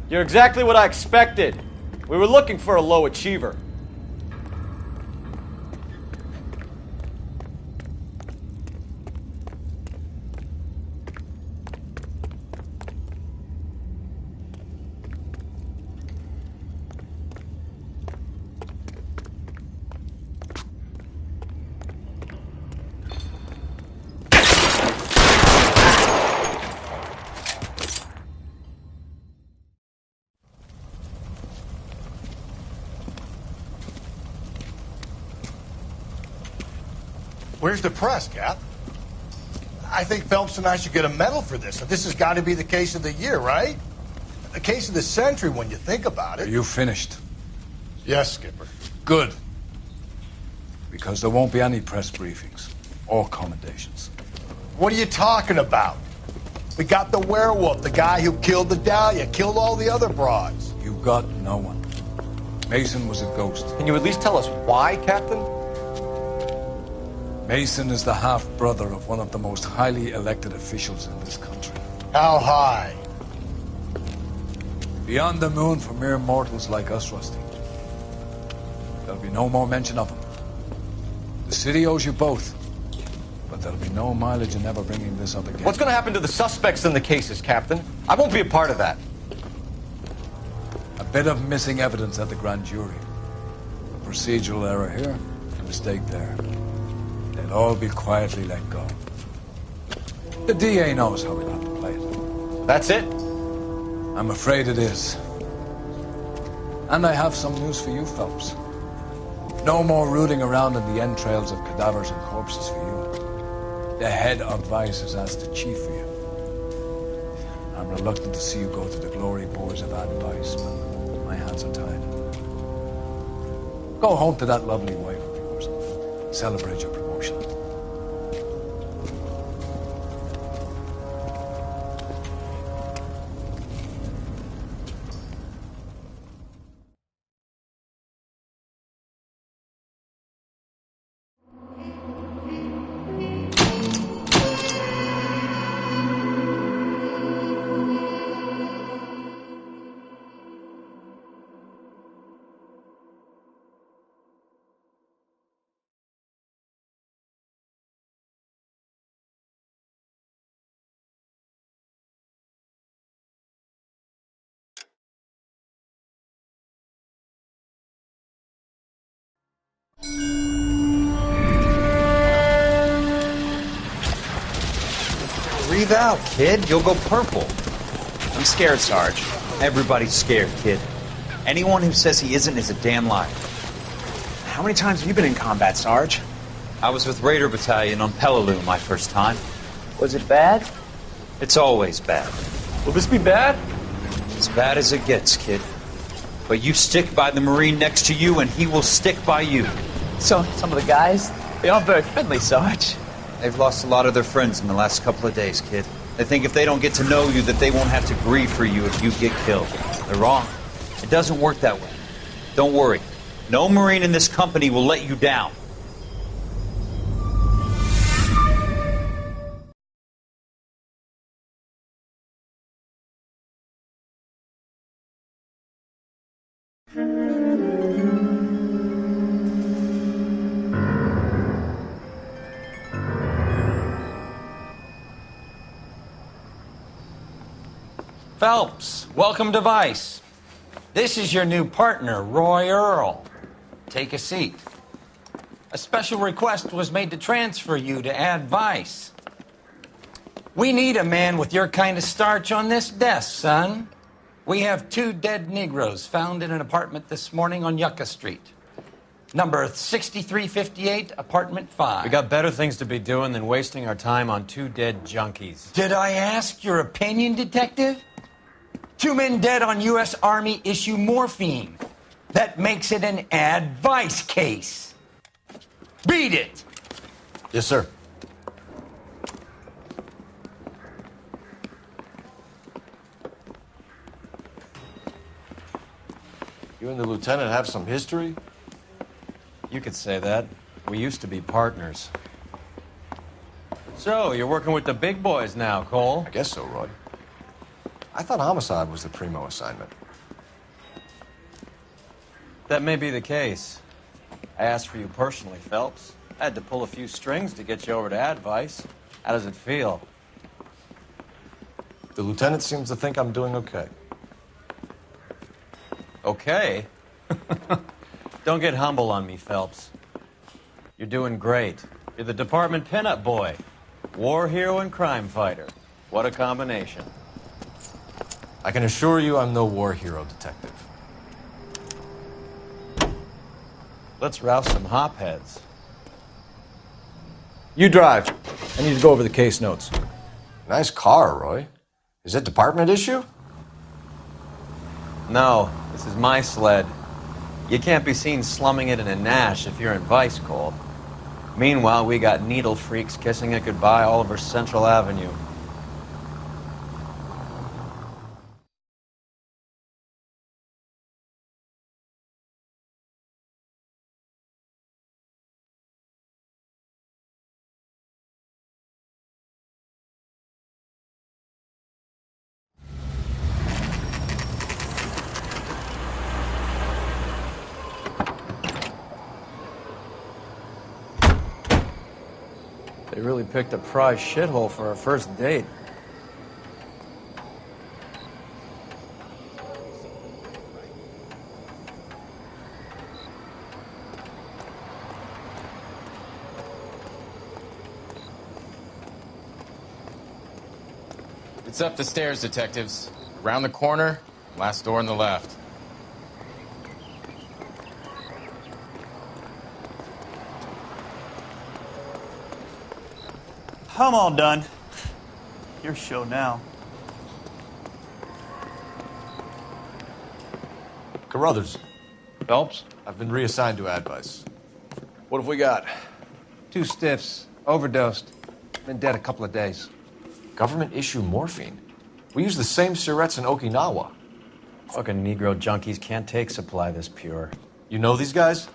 You're exactly what I expected. We were looking for a low achiever.
Where's the press, Cap? I think Phelps and I should get a medal for this. This has got to be the case of the year, right? The case of the century when you think about it.
Are you finished?
Yes, Skipper.
Good. Because there won't be any press briefings or commendations.
What are you talking about? We got the werewolf, the guy who killed the Dahlia, killed all the other broads.
You got no one. Mason was a ghost.
Can you at least tell us why, Captain?
Mason is the half-brother of one of the most highly elected officials in this country.
How high?
Beyond the moon for mere mortals like us, Rusty. There'll be no more mention of him. The city owes you both. But there'll be no mileage in ever bringing this up again.
What's going to happen to the suspects in the cases, Captain? I won't be a part of that.
A bit of missing evidence at the grand jury. A procedural error here, a mistake there. They'll all be quietly let go. The DA knows how we'll have to play it.
That's it?
I'm afraid it is. And I have some news for you, Phelps. No more rooting around in the entrails of cadavers and corpses for you. The head of Vice has asked the chief for you. I'm reluctant to see you go to the glory boys of advice, but my hands are tied. Go home to that lovely wife of yours. Celebrate your promotion.
Breathe out, kid. You'll go purple.
I'm scared, Sarge.
Everybody's scared, kid. Anyone who says he isn't is a damn liar.
How many times have you been in combat, Sarge?
I was with Raider Battalion on Peleliu my first time.
Was it bad?
It's always bad.
Will this be bad?
As bad as it gets, kid. But you stick by the Marine next to you, and he will stick by you.
So, some of the guys, they aren't very friendly, Sarge.
They've lost a lot of their friends in the last couple of days, kid. They think if they don't get to know you, that they won't have to grieve for you if you get killed. They're wrong. It doesn't work that way. Don't worry. No Marine in this company will let you down.
Phelps, welcome to Vice. This is your new partner, Roy Earl. Take a seat. A special request was made to transfer you to Ad Vice. We need a man with your kind of starch on this desk, son. We have 2 dead Negroes found in an apartment this morning on Yucca Street. Number 6358, apartment 5.
We got better things to be doing than wasting our time on 2 dead junkies.
Did I ask your opinion, detective? 2 men dead on U.S. Army issue morphine. That makes it an Ad Vice case. Beat it!
Yes, sir. You and the lieutenant have some history?
You could say that. We used to be partners. So, you're working with the big boys now, Cole?
I guess so, Roy. I thought homicide was the primo assignment.
That may be the case. I asked for you personally, Phelps. I had to pull a few strings to get you over to Advice. How does it feel?
The lieutenant seems to think I'm doing okay.
Okay? Don't get humble on me, Phelps. You're doing great. You're the department pinup boy. War hero and crime fighter. What a combination.
I can assure you I'm no war hero, detective.
Let's rouse some hopheads.
You drive. I need to go over the case notes. Nice car, Roy. Is it department issue?
No, this is my sled. You can't be seen slumming it in a Nash if you're in Vice, Cole. Meanwhile, we got needle freaks kissing it goodbye all over Central Avenue. They really picked a prize shithole for our first date.
It's up the stairs, detectives. Around the corner, last door on the left.
I'm all done. Your show now.
Carruthers.
Phelps?
I've been reassigned to advice.
What have we got? 2 stiffs. Overdosed. Been dead a couple of days.
Government issue morphine. We use the same syrettes in Okinawa.
Fucking Negro junkies can't take supply this pure.
You know these guys?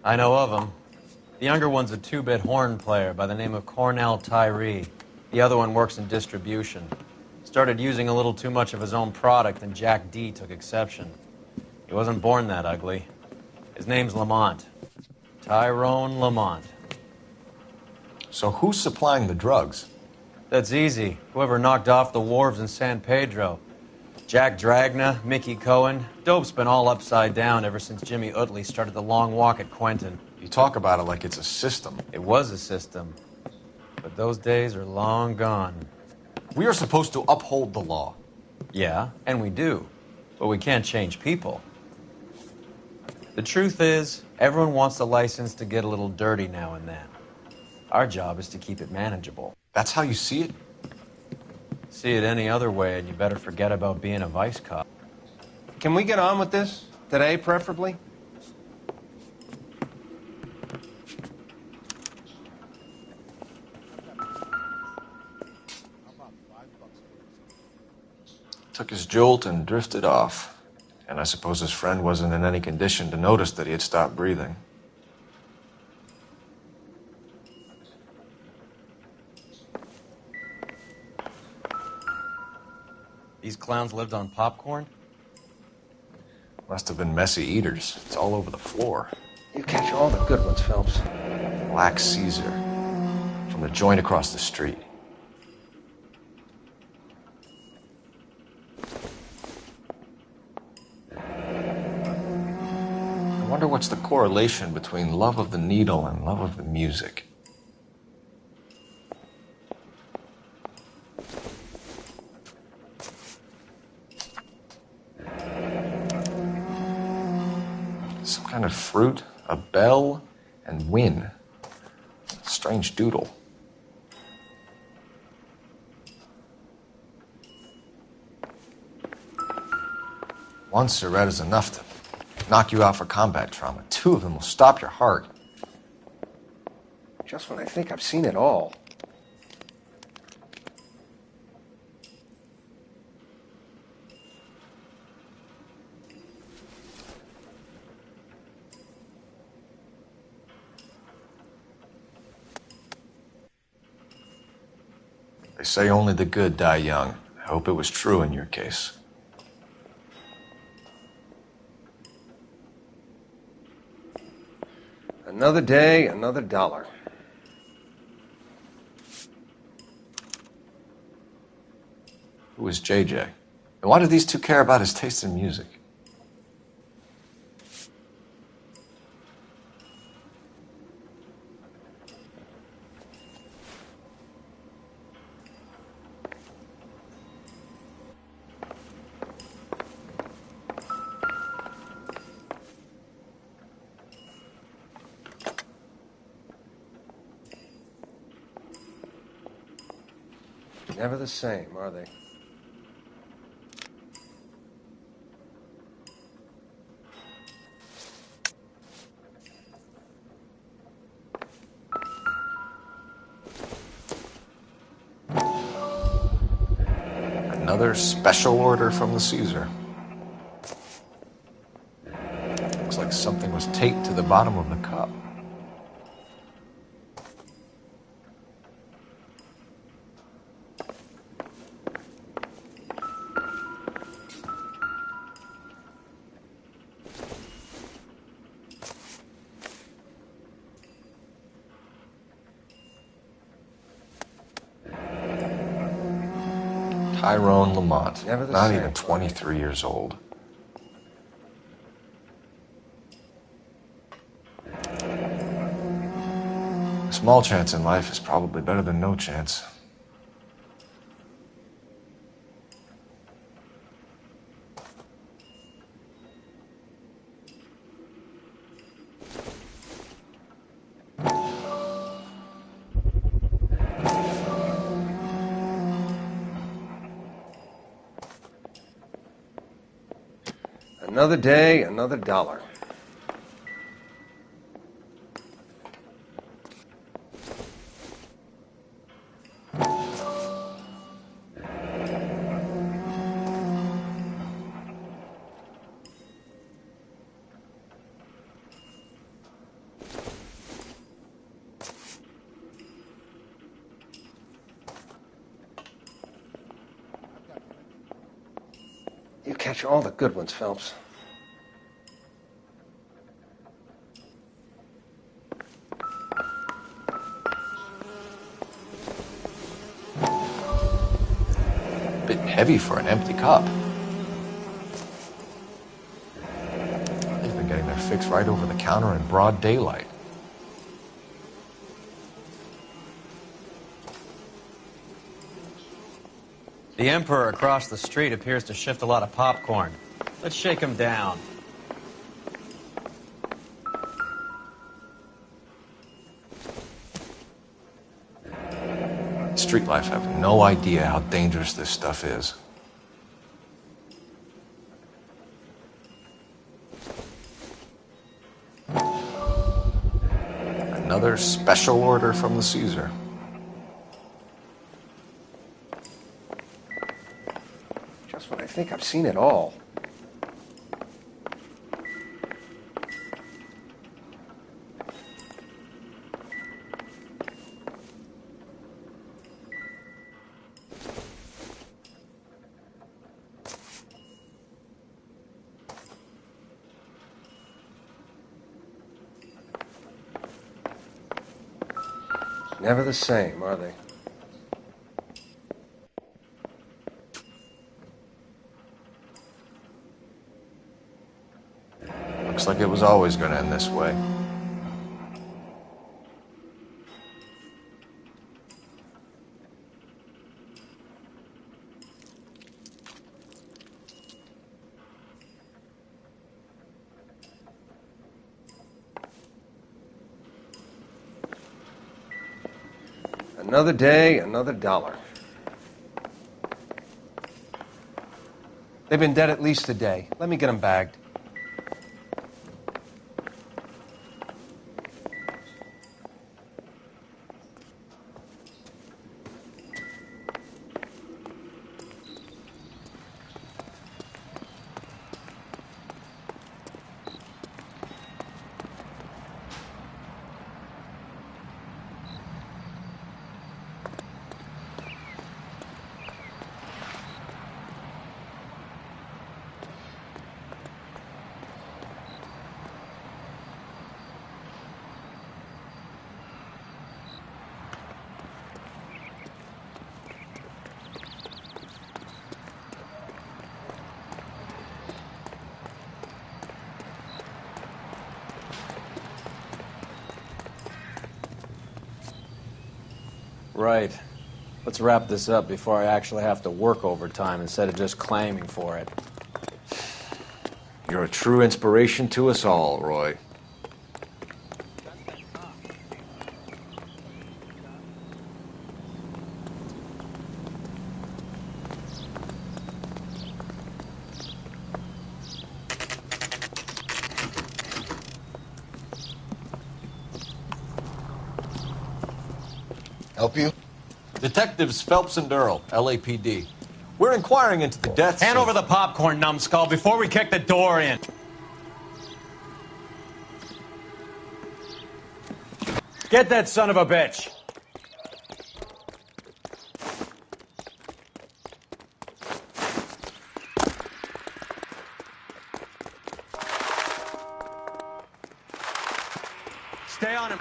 I know of them. The younger one's a 2-bit horn player by the name of Cornell Tyree. The other one works in distribution. Started using a little too much of his own product, and Jack D took exception. He wasn't born that ugly. His name's Lamont. Tyrone Lamont.
So who's supplying the drugs?
That's easy. Whoever knocked off the wharves in San Pedro. Jack Dragna, Mickey Cohen. Dope's been all upside down ever since Jimmy Utley started the long walk at Quentin.
You talk about it like it's a system.
It was a system. But those days are long gone.
We are supposed to uphold the law.
Yeah, and we do. But we can't change people. The truth is, everyone wants a license to get a little dirty now and then. Our job is to keep it manageable.
That's how you see it?
See it any other way, and you better forget about being a vice cop.
Can we get on with this? Today, preferably?
Took his jolt and drifted off. And I suppose his friend wasn't in any condition to notice that he had stopped breathing.
These clowns lived on popcorn?
Must have been messy eaters. It's all over the floor.
You catch all the good ones, Phelps.
Black Caesar. From the joint across the street. I wonder what's the correlation between love of the needle and love of the music. Some kind of fruit, a bell, and win. Strange doodle. One cigarette is enough to knock you out for combat trauma. 2 of them will stop your heart.
Just when I think I've seen it all.
They say only the good die young. I hope it was true in your case.
Another day, another dollar.
Who is JJ? And why do these 2 care about his taste in music?
Never the same, are they?
Another special order from the Caesar. Looks like something was taped to the bottom of the cup. Tyrone Lamont, not even 23 years old. A small chance in life is probably better than no chance.
Another day, another dollar. You catch all the good ones, Phelps.
Bit heavy for an empty cup. They've been getting their fix right over the counter in broad daylight.
The Emperor across the street appears to shift a lot of popcorn. Let's shake him down.
Street life have no idea how dangerous this stuff is. Another special order from the Caesar.
Just when I think I've seen it all. Never the same, are they?
Looks like it was always going to end this way.
Another day, another dollar. They've been dead at least a day. Let me get them bagged.
Right. Let's wrap this up before I actually have to work overtime instead of just claiming for it.
You're a true inspiration to us all, Roy.
help you?
Detectives Phelps and Earl, LAPD. We're inquiring into the deaths
Hand
of...
over the popcorn, numbskull, before we kick the door in. Get that son of a bitch. Stay on him.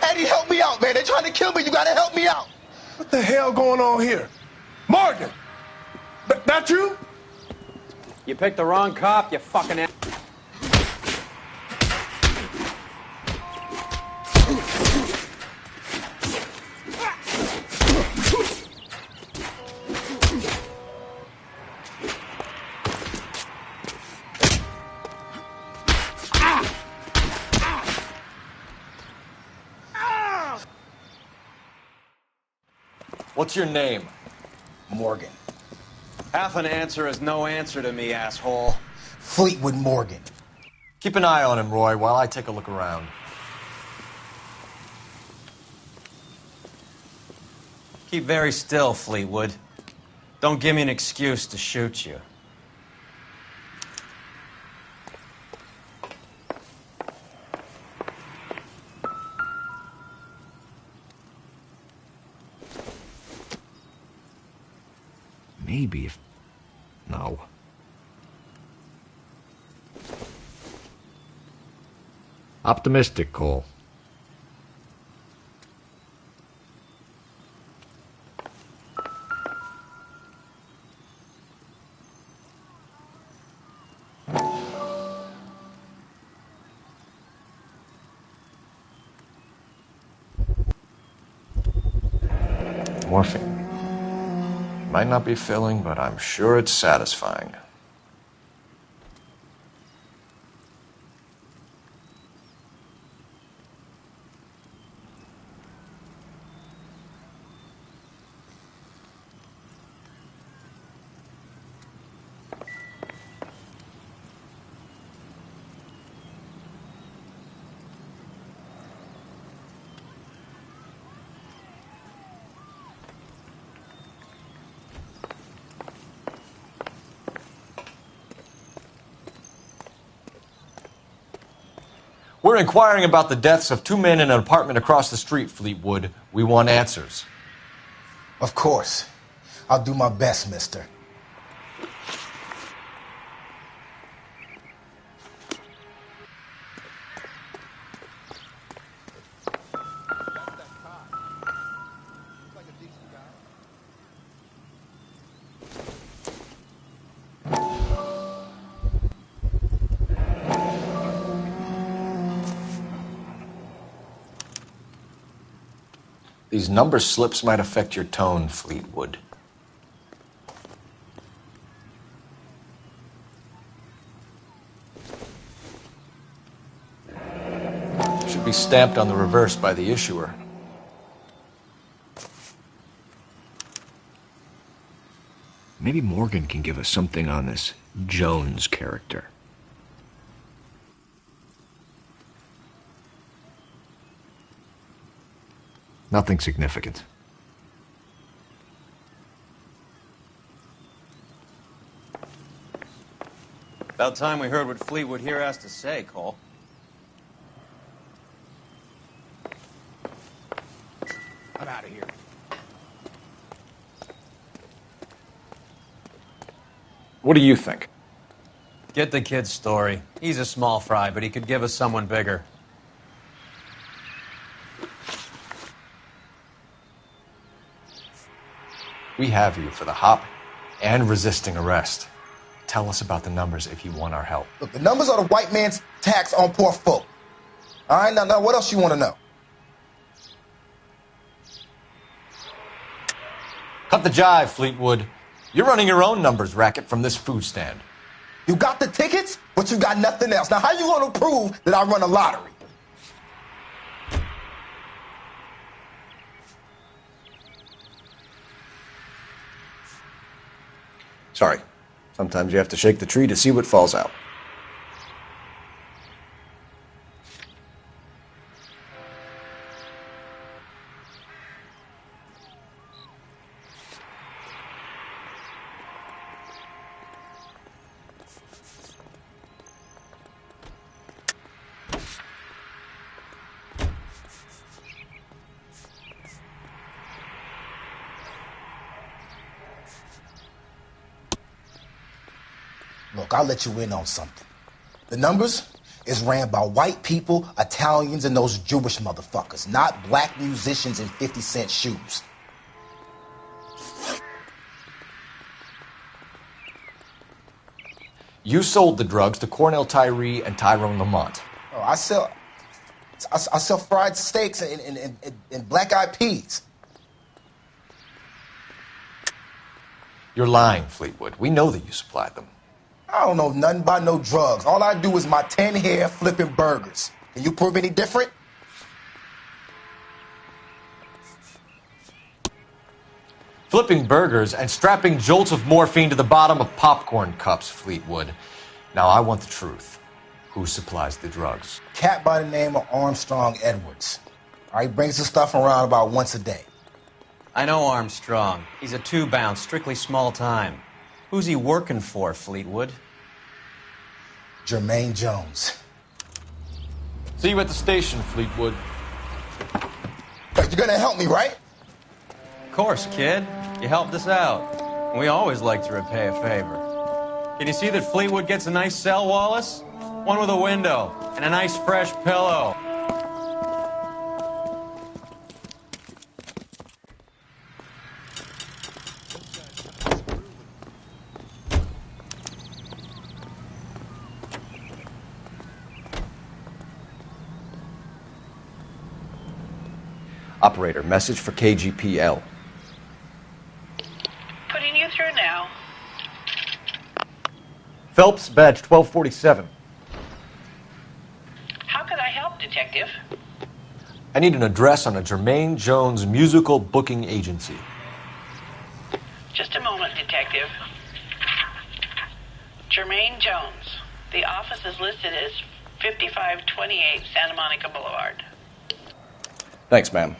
Eddie, help me out, man. They're trying to kill me. You gotta help me out.
What the hell going on here? Morgan! That you?
You picked the wrong cop, you fucking ass.
What's your name?
Morgan.
Half an answer is no answer to me, asshole.
Fleetwood Morgan.
Keep an eye on him, Roy, while I take a look around.
Keep very still, Fleetwood. Don't give me an excuse to shoot you.
Maybe if... No. Optimistic, Cole. Morphine. Might not be filling, but I'm sure it's satisfying. We're inquiring about the deaths of 2 men in an apartment across the street, Fleetwood. We want answers.
Of course. I'll do my best, mister.
These number slips might affect your tone, Fleetwood. Should be stamped on the reverse by the issuer. Maybe Morgan can give us something on this Jones character. Nothing significant.
About time we heard what Fleetwood here has to say, Cole.
I'm out of here.
What do you think?
Get the kid's story. He's a small fry, but he could give us someone bigger.
We have you for the hop and resisting arrest. Tell us about the numbers if you want our help.
Look, the numbers are the white man's tax on poor folk. All right, now what else you want to know?
Cut the jive, Fleetwood. You're running your own numbers racket from this food stand.
You got the tickets, but you got nothing else. Now, how you going to prove that I run a lottery?
Sorry. Sometimes you have to shake the tree to see what falls out.
Look, I'll let you in on something. The numbers is ran by white people, Italians, and those Jewish motherfuckers, not black musicians in 50-cent shoes.
You sold the drugs to Cornell Tyree and Tyrone Lamont.
Oh, I sell fried steaks and black-eyed peas.
You're lying, Fleetwood. We know that you supplied them.
I don't know nothing about no drugs. All I do is my 10 hair flipping burgers. Can you prove any different?
Flipping burgers and strapping jolts of morphine to the bottom of popcorn cups, Fleetwood. Now, I want the truth. Who supplies the drugs?
Cat by the name of Armstrong Edwards. All right, he brings the stuff around about once a day.
I know Armstrong. He's a two-bounce, strictly small time. Who's he working for, Fleetwood?
Jermaine Jones.
See you at the station, Fleetwood.
But you're gonna help me, right?
Of course, kid. You helped us out. We always like to repay a favor. Can you see that Fleetwood gets a nice cell, Wallace? One with a window and a nice fresh pillow.
Operator, message for KGPL.
Putting you through now.
Phelps, badge 1247.
How could I help, Detective?
I need an address on a Jermaine Jones musical booking agency.
Just a moment, Detective. Jermaine Jones. The office is listed as 5528 Santa Monica Boulevard.
Thanks, ma'am.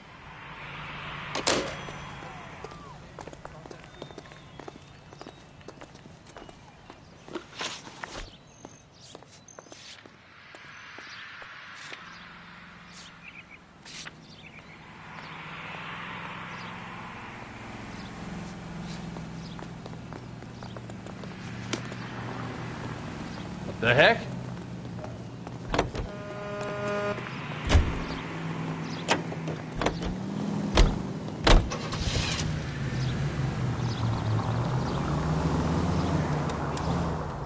The heck?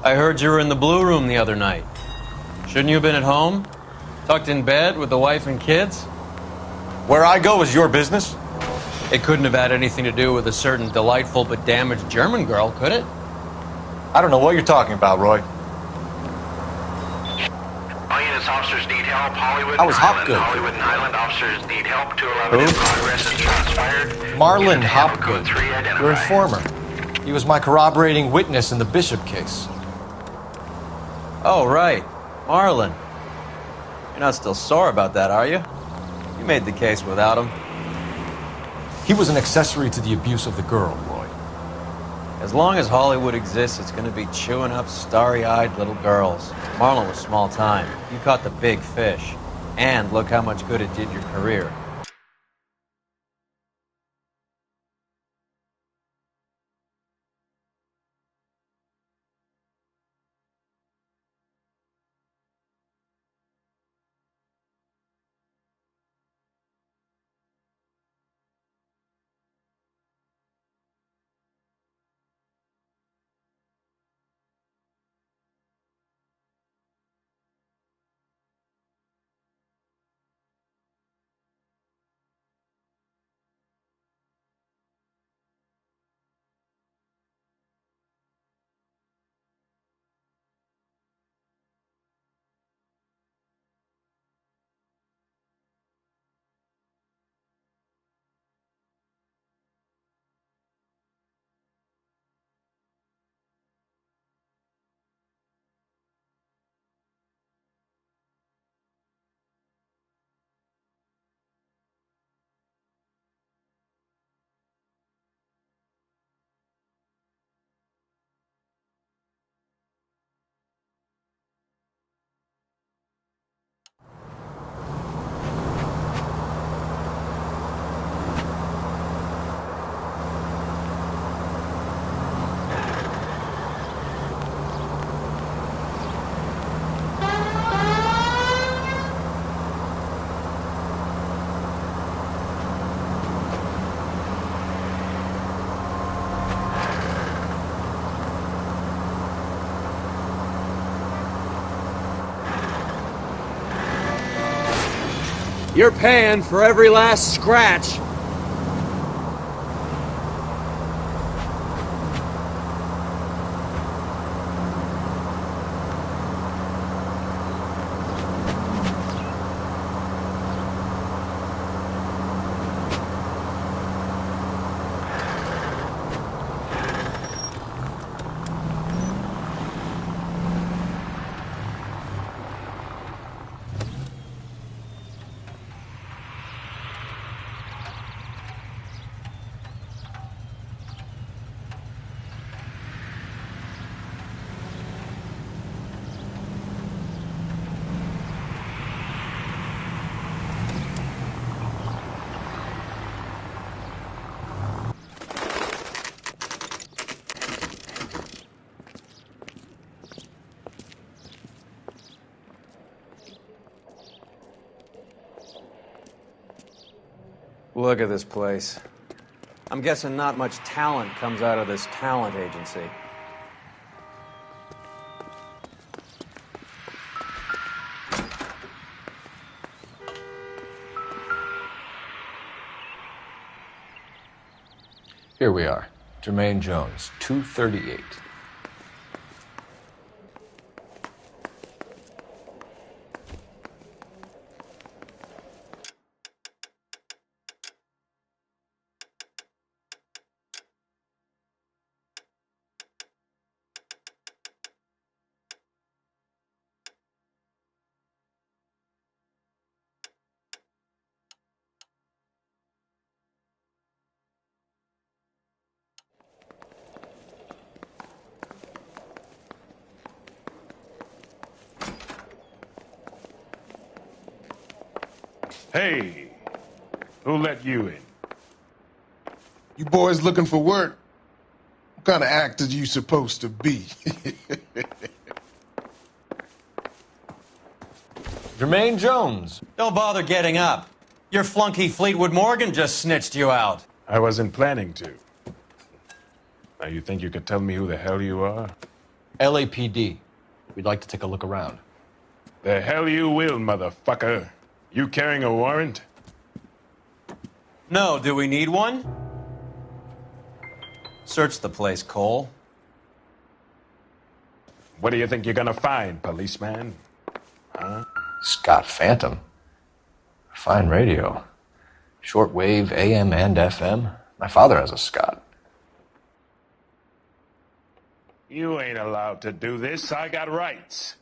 I heard you were in the Blue Room the other night. Shouldn't you have been at home? Tucked in bed with the wife and kids?
Where I go is your business?
It couldn't have had anything to do with a certain delightful but damaged German girl, could it?
I don't know what you're talking about, Roy.
All units, officers need help. Hollywood
I was
and Highland.
Hopgood.
Hollywood and Highland officers need help. 211 in progress and shots fired.
Marlon
Unit handle
Hopgood,
code 3 identified.
your informer. He was my corroborating witness in the Bishop case.
Oh, right. Marlon. You're not still sore about that, are you? You made the case without him.
He was an accessory to the abuse of the girl, Roy.
As long as Hollywood exists, it's going to be chewing up starry-eyed little girls. Marlon was small time. You caught the big fish. And look how much good it did your career.
You're paying for every last scratch.
Look at this place. I'm guessing not much talent comes out of this talent agency.
Here we are. Jermaine Jones, 238.
Hey, who let you in? You boys looking for work? What kind of actor you supposed to be?
Jermaine Jones.
Don't bother getting up. Your flunky Fleetwood Morgan just snitched you out.
I wasn't planning to. Now you think you could tell me who the hell you are?
LAPD. We'd like to take a look around.
The hell you will, motherfucker. You carrying a warrant?
No, do we need one? Search the place, Cole.
What do you think you're gonna find, policeman? Huh?
Scott Phantom. Fine radio. Shortwave, AM and FM. My father has a Scott.
You ain't allowed to do this. I got rights.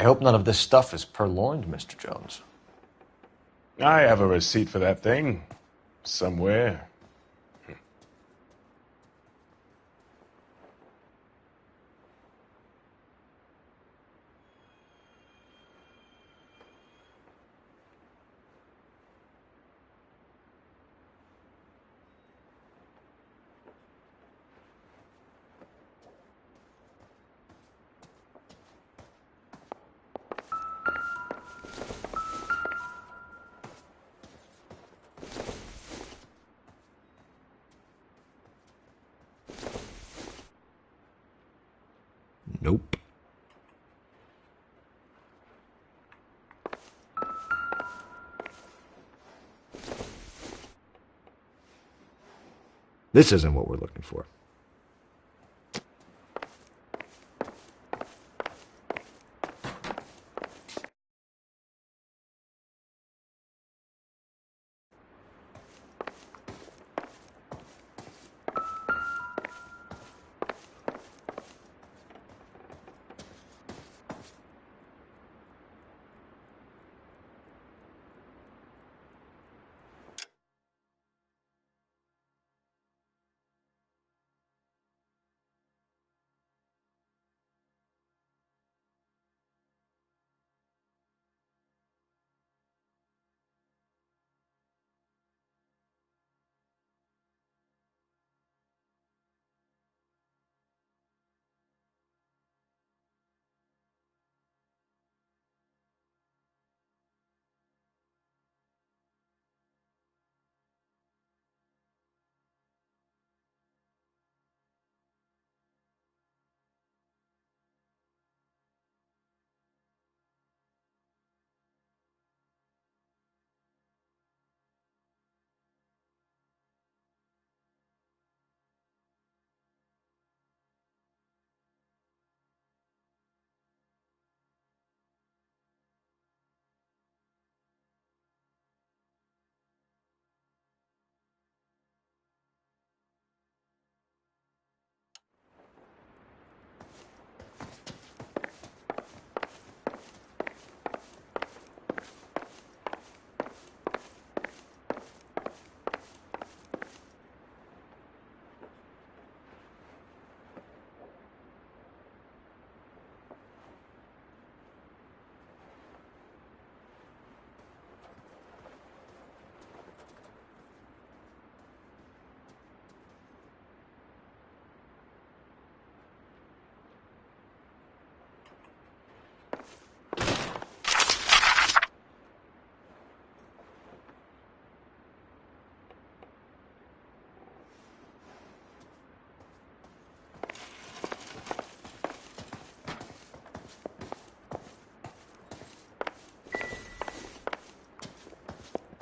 I hope none of this stuff is purloined, Mr. Jones.
I have a receipt for that thing. Somewhere.
This isn't what we're looking for.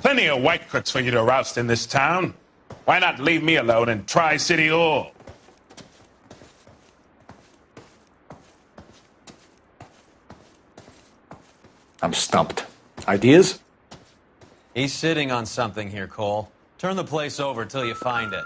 Plenty of white cooks for you to roust in this town. Why not leave me alone and try City Hall?
I'm stumped. Ideas?
He's sitting on something here, Cole. Turn the place over till you find it.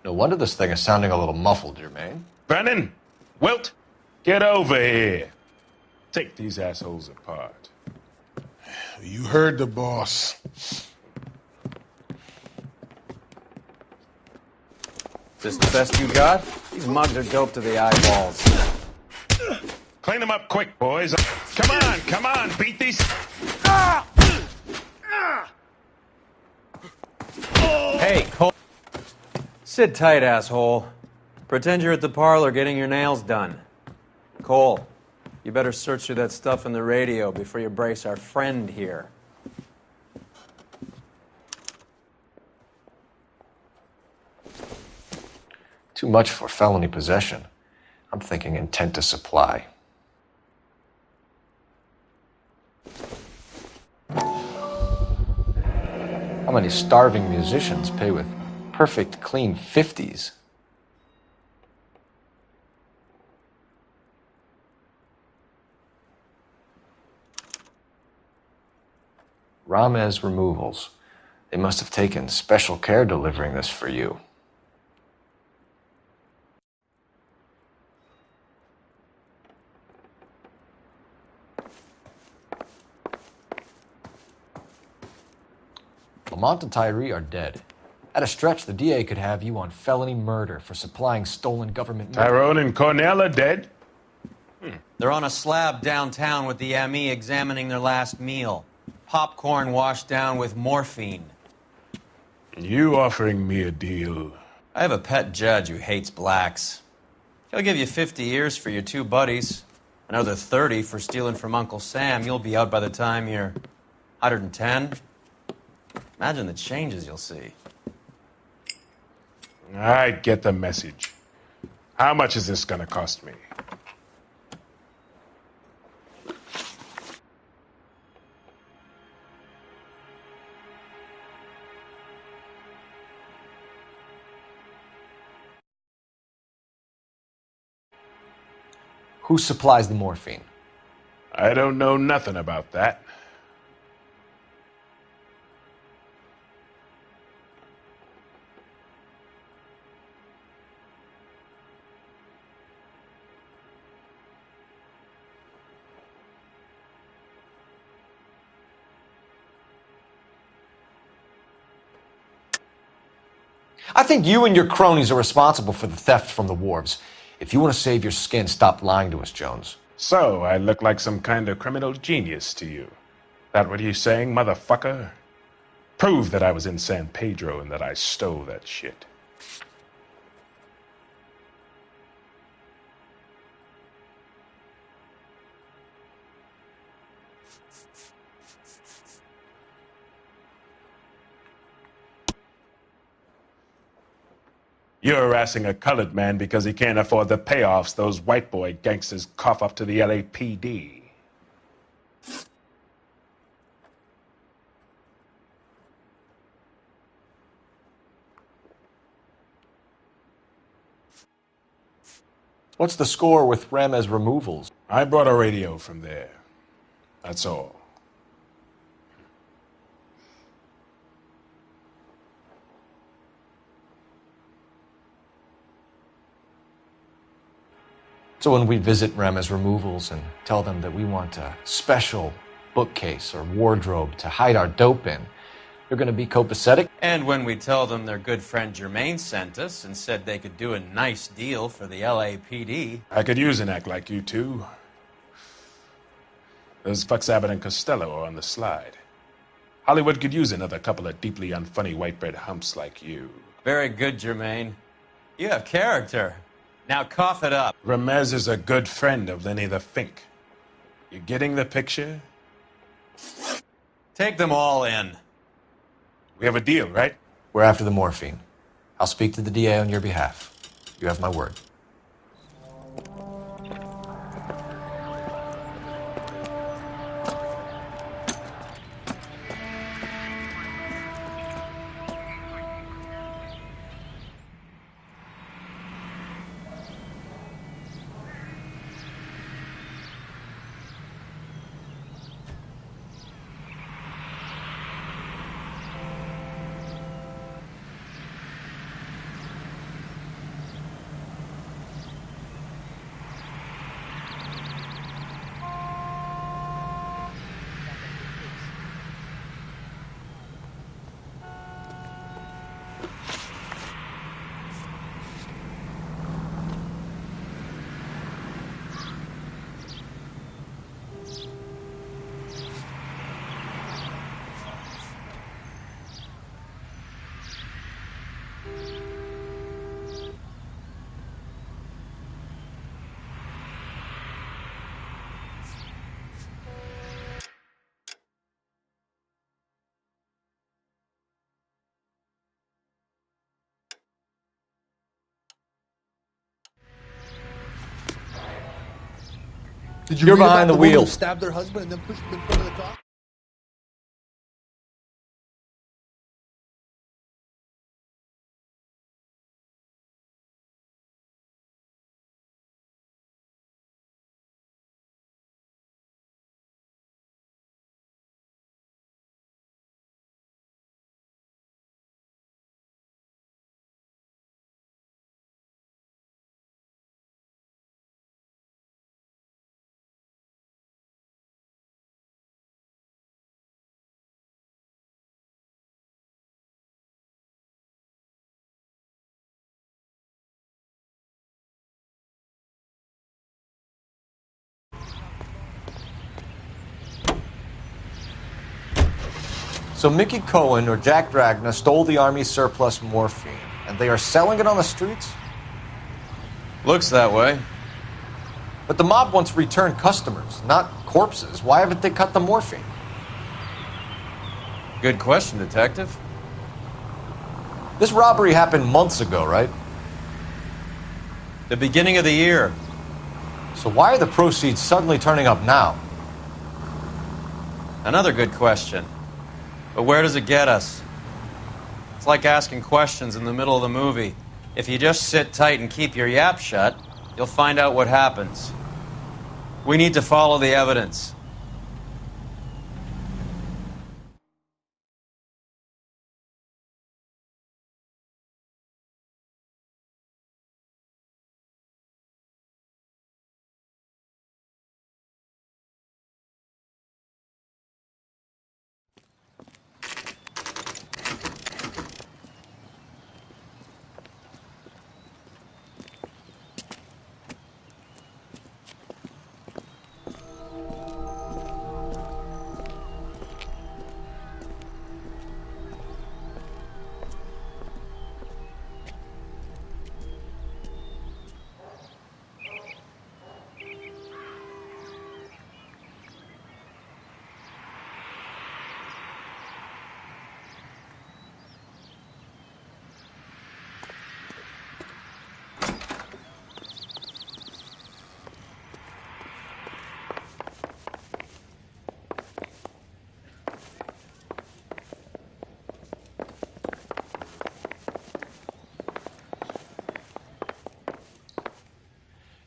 No wonder this thing is sounding a little muffled, Jermaine.
Brennan, Wilt, get over here. Take these assholes apart.
You heard the boss.
Is this the best you got? These mugs are dope to the eyeballs.
Clean them up quick, boys. Come on, beat these...
Hey, Cole. Sit tight, asshole. Pretend you're at the parlor getting your nails done. Cole, you better search through that stuff in the radio before you brace our friend here.
Too much for felony possession. I'm thinking intent to supply. How many starving musicians pay with perfect, clean 50s? Ramez Removals. They must have taken special care delivering this for you. Lamont and Tyree are dead. At a stretch, the DA could have you on felony murder for supplying stolen government money.
Tyrone and Cornell are dead?
They're on a slab downtown with the ME examining their last meal. Popcorn washed down with morphine.
You offering me a deal?
I have a pet judge who hates blacks. He'll give you 50 years for your two buddies. Another 30 for stealing from Uncle Sam. You'll be out by the time you're 110. Imagine the changes you'll see.
I get the message. How much is this gonna cost me?
Who supplies the morphine?
I don't know nothing about that.
I think you and your cronies are responsible for the theft from the wharves. If you want to save your skin, stop lying to us, Jones.
So, I look like some kind of criminal genius to you. That what you saying, motherfucker? Prove that I was in San Pedro and that I stole that shit. You're harassing a colored man because he can't afford the payoffs those white boy gangsters cough up to the LAPD.
What's the score with Ramez removals?
I brought a radio from there. That's all.
So when we visit Ramez removals and tell them that we want a special bookcase or wardrobe to hide our dope in, they're going to be copacetic?
And when we tell them their good friend Jermaine sent us and said they could do a nice deal for the LAPD.
I could use an act like you two. Those fucks Abbott and Costello are on the slide. Hollywood could use another couple of deeply unfunny white bread humps like you.
Very good, Jermaine. You have character. Now cough it up.
Ramez is a good friend of Lenny the Fink. You getting the picture?
Take them all in.
We have a deal, right?
We're after the morphine. I'll speak to the DA on your behalf. You have my word.
Did you
You're
read about
behind the
woman who
wheel.
stabbed her husband and then pushed him in front of the car?
So Mickey Cohen or Jack Dragna stole the Army's surplus morphine, and they are selling it on the streets?
Looks that way.
But the mob wants return customers, not corpses. Why haven't they cut the morphine?
Good question, Detective.
This robbery happened months ago, right?
The beginning of the year.
So why are the proceeds suddenly turning up now?
Another good question. But where does it get us? It's like asking questions in the middle of the movie. If you just sit tight and keep your yap shut, you'll find out what happens. We need to follow the evidence.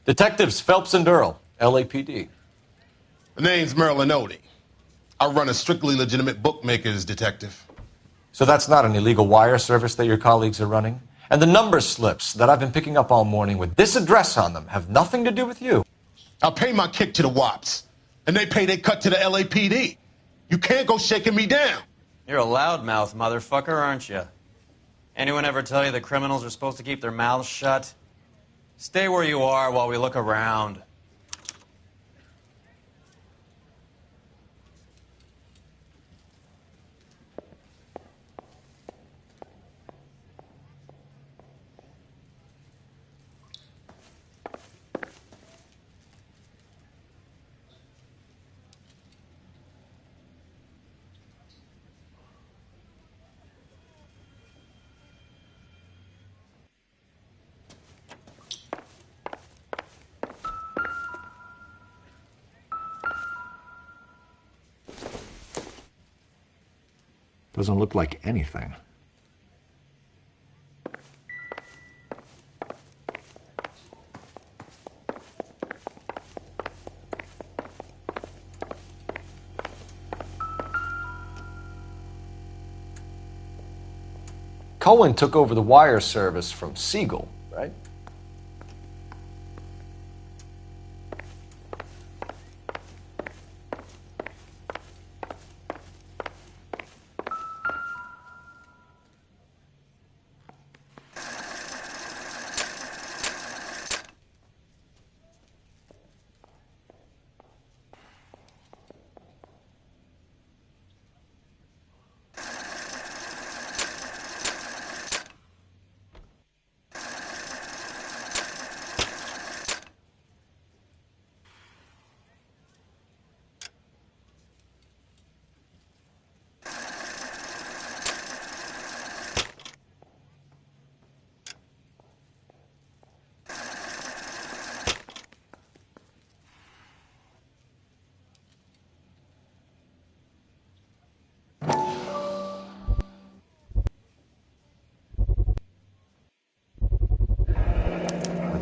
Detectives Phelps and Earl, LAPD.
The name's Merlin Odie. I run a strictly legitimate bookmakers detective.
So that's not an illegal wire service that your colleagues are running? And the number slips that I've been picking up all morning with this address on them have nothing to do with you?
I pay my kick to the WOPs, and they pay their cut to the LAPD. You can't go shaking me down.
You're a loudmouth motherfucker, aren't you? Anyone ever tell you that criminals are supposed to keep their mouths shut? Stay where you are while we look around.
Doesn't look like anything. Cohen took over the wire service from Siegel, right?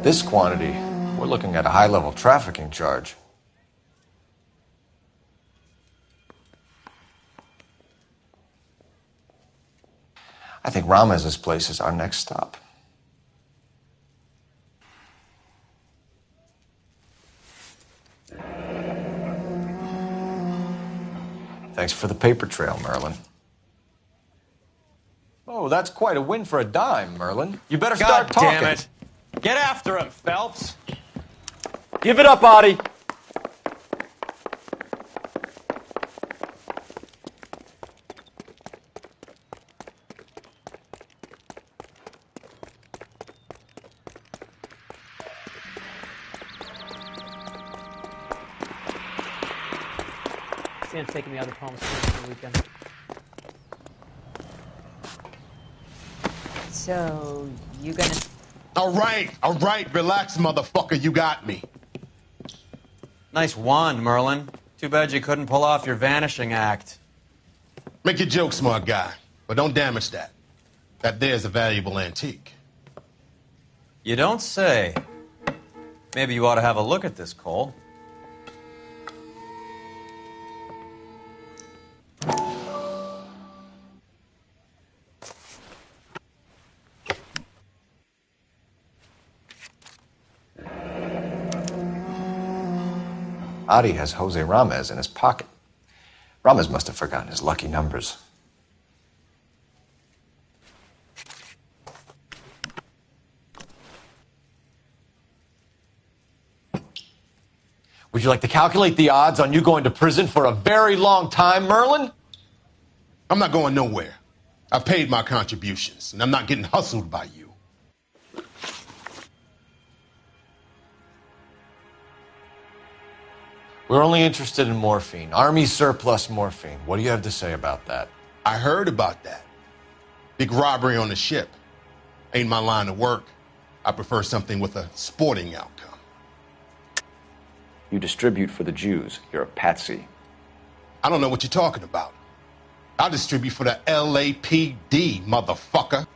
This quantity, we're looking at a high-level trafficking charge. I think Ramez's place is our next stop. Thanks for the paper trail, Merlin. Oh, that's quite a win for a dime, Merlin. You better start talking.
God damn it. Get after him, Phelps.
Give it up, Artie.
chance taking me out of the Palm Springs for the weekend.
So, you gonna...
All right, relax, motherfucker, you got me.
Nice wand, Merlin. Too bad you couldn't pull off your vanishing act.
Make your joke, smart guy, but don't damage that. That there's a valuable antique.
You don't say. Maybe you ought to have a look at this, Cole.
Adi has Jose Ramos in his pocket. Ramos must have forgotten his lucky numbers. Would you like to calculate the odds on you going to prison for a very long time, Merlin?
I'm not going nowhere. I've paid my contributions, and I'm not getting hustled by you.
We're only interested in morphine. Army surplus morphine. What do you have to say about that?
I heard about that. Big robbery on the ship. Ain't my line of work. I prefer something with a sporting outcome.
You distribute for the Jews. You're a patsy.
I don't know what you're talking about. I distribute for the LAPD, motherfucker.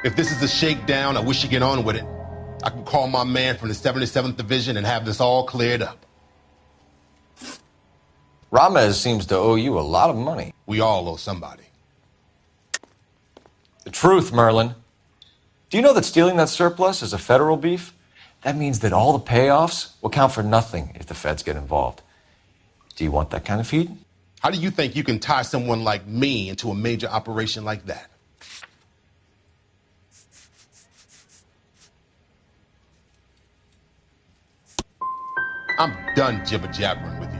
If this is a shakedown, I wish you get on with it. I can call my man from the 77th Division and have this all cleared up.
Ramos seems to owe you a lot of money.
We all owe somebody.
The truth, Merlin. Do you know that stealing that surplus is a federal beef? That means that all the payoffs will count for nothing if the feds get involved. Do you want that kind of feed?
How do you think you can tie someone like me into a major operation like that? I'm done jibber-jabbering with you.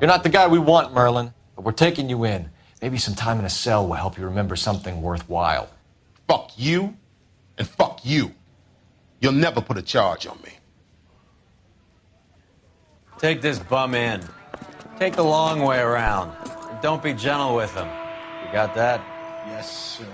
You're not the guy we want, Merlin, but we're taking you in. Maybe some time in a cell will help you remember something worthwhile.
Fuck you, and fuck you. You'll never put a charge on me.
Take this bum in. Take the long way around. And don't be gentle with him. You got that?
Yes, sir.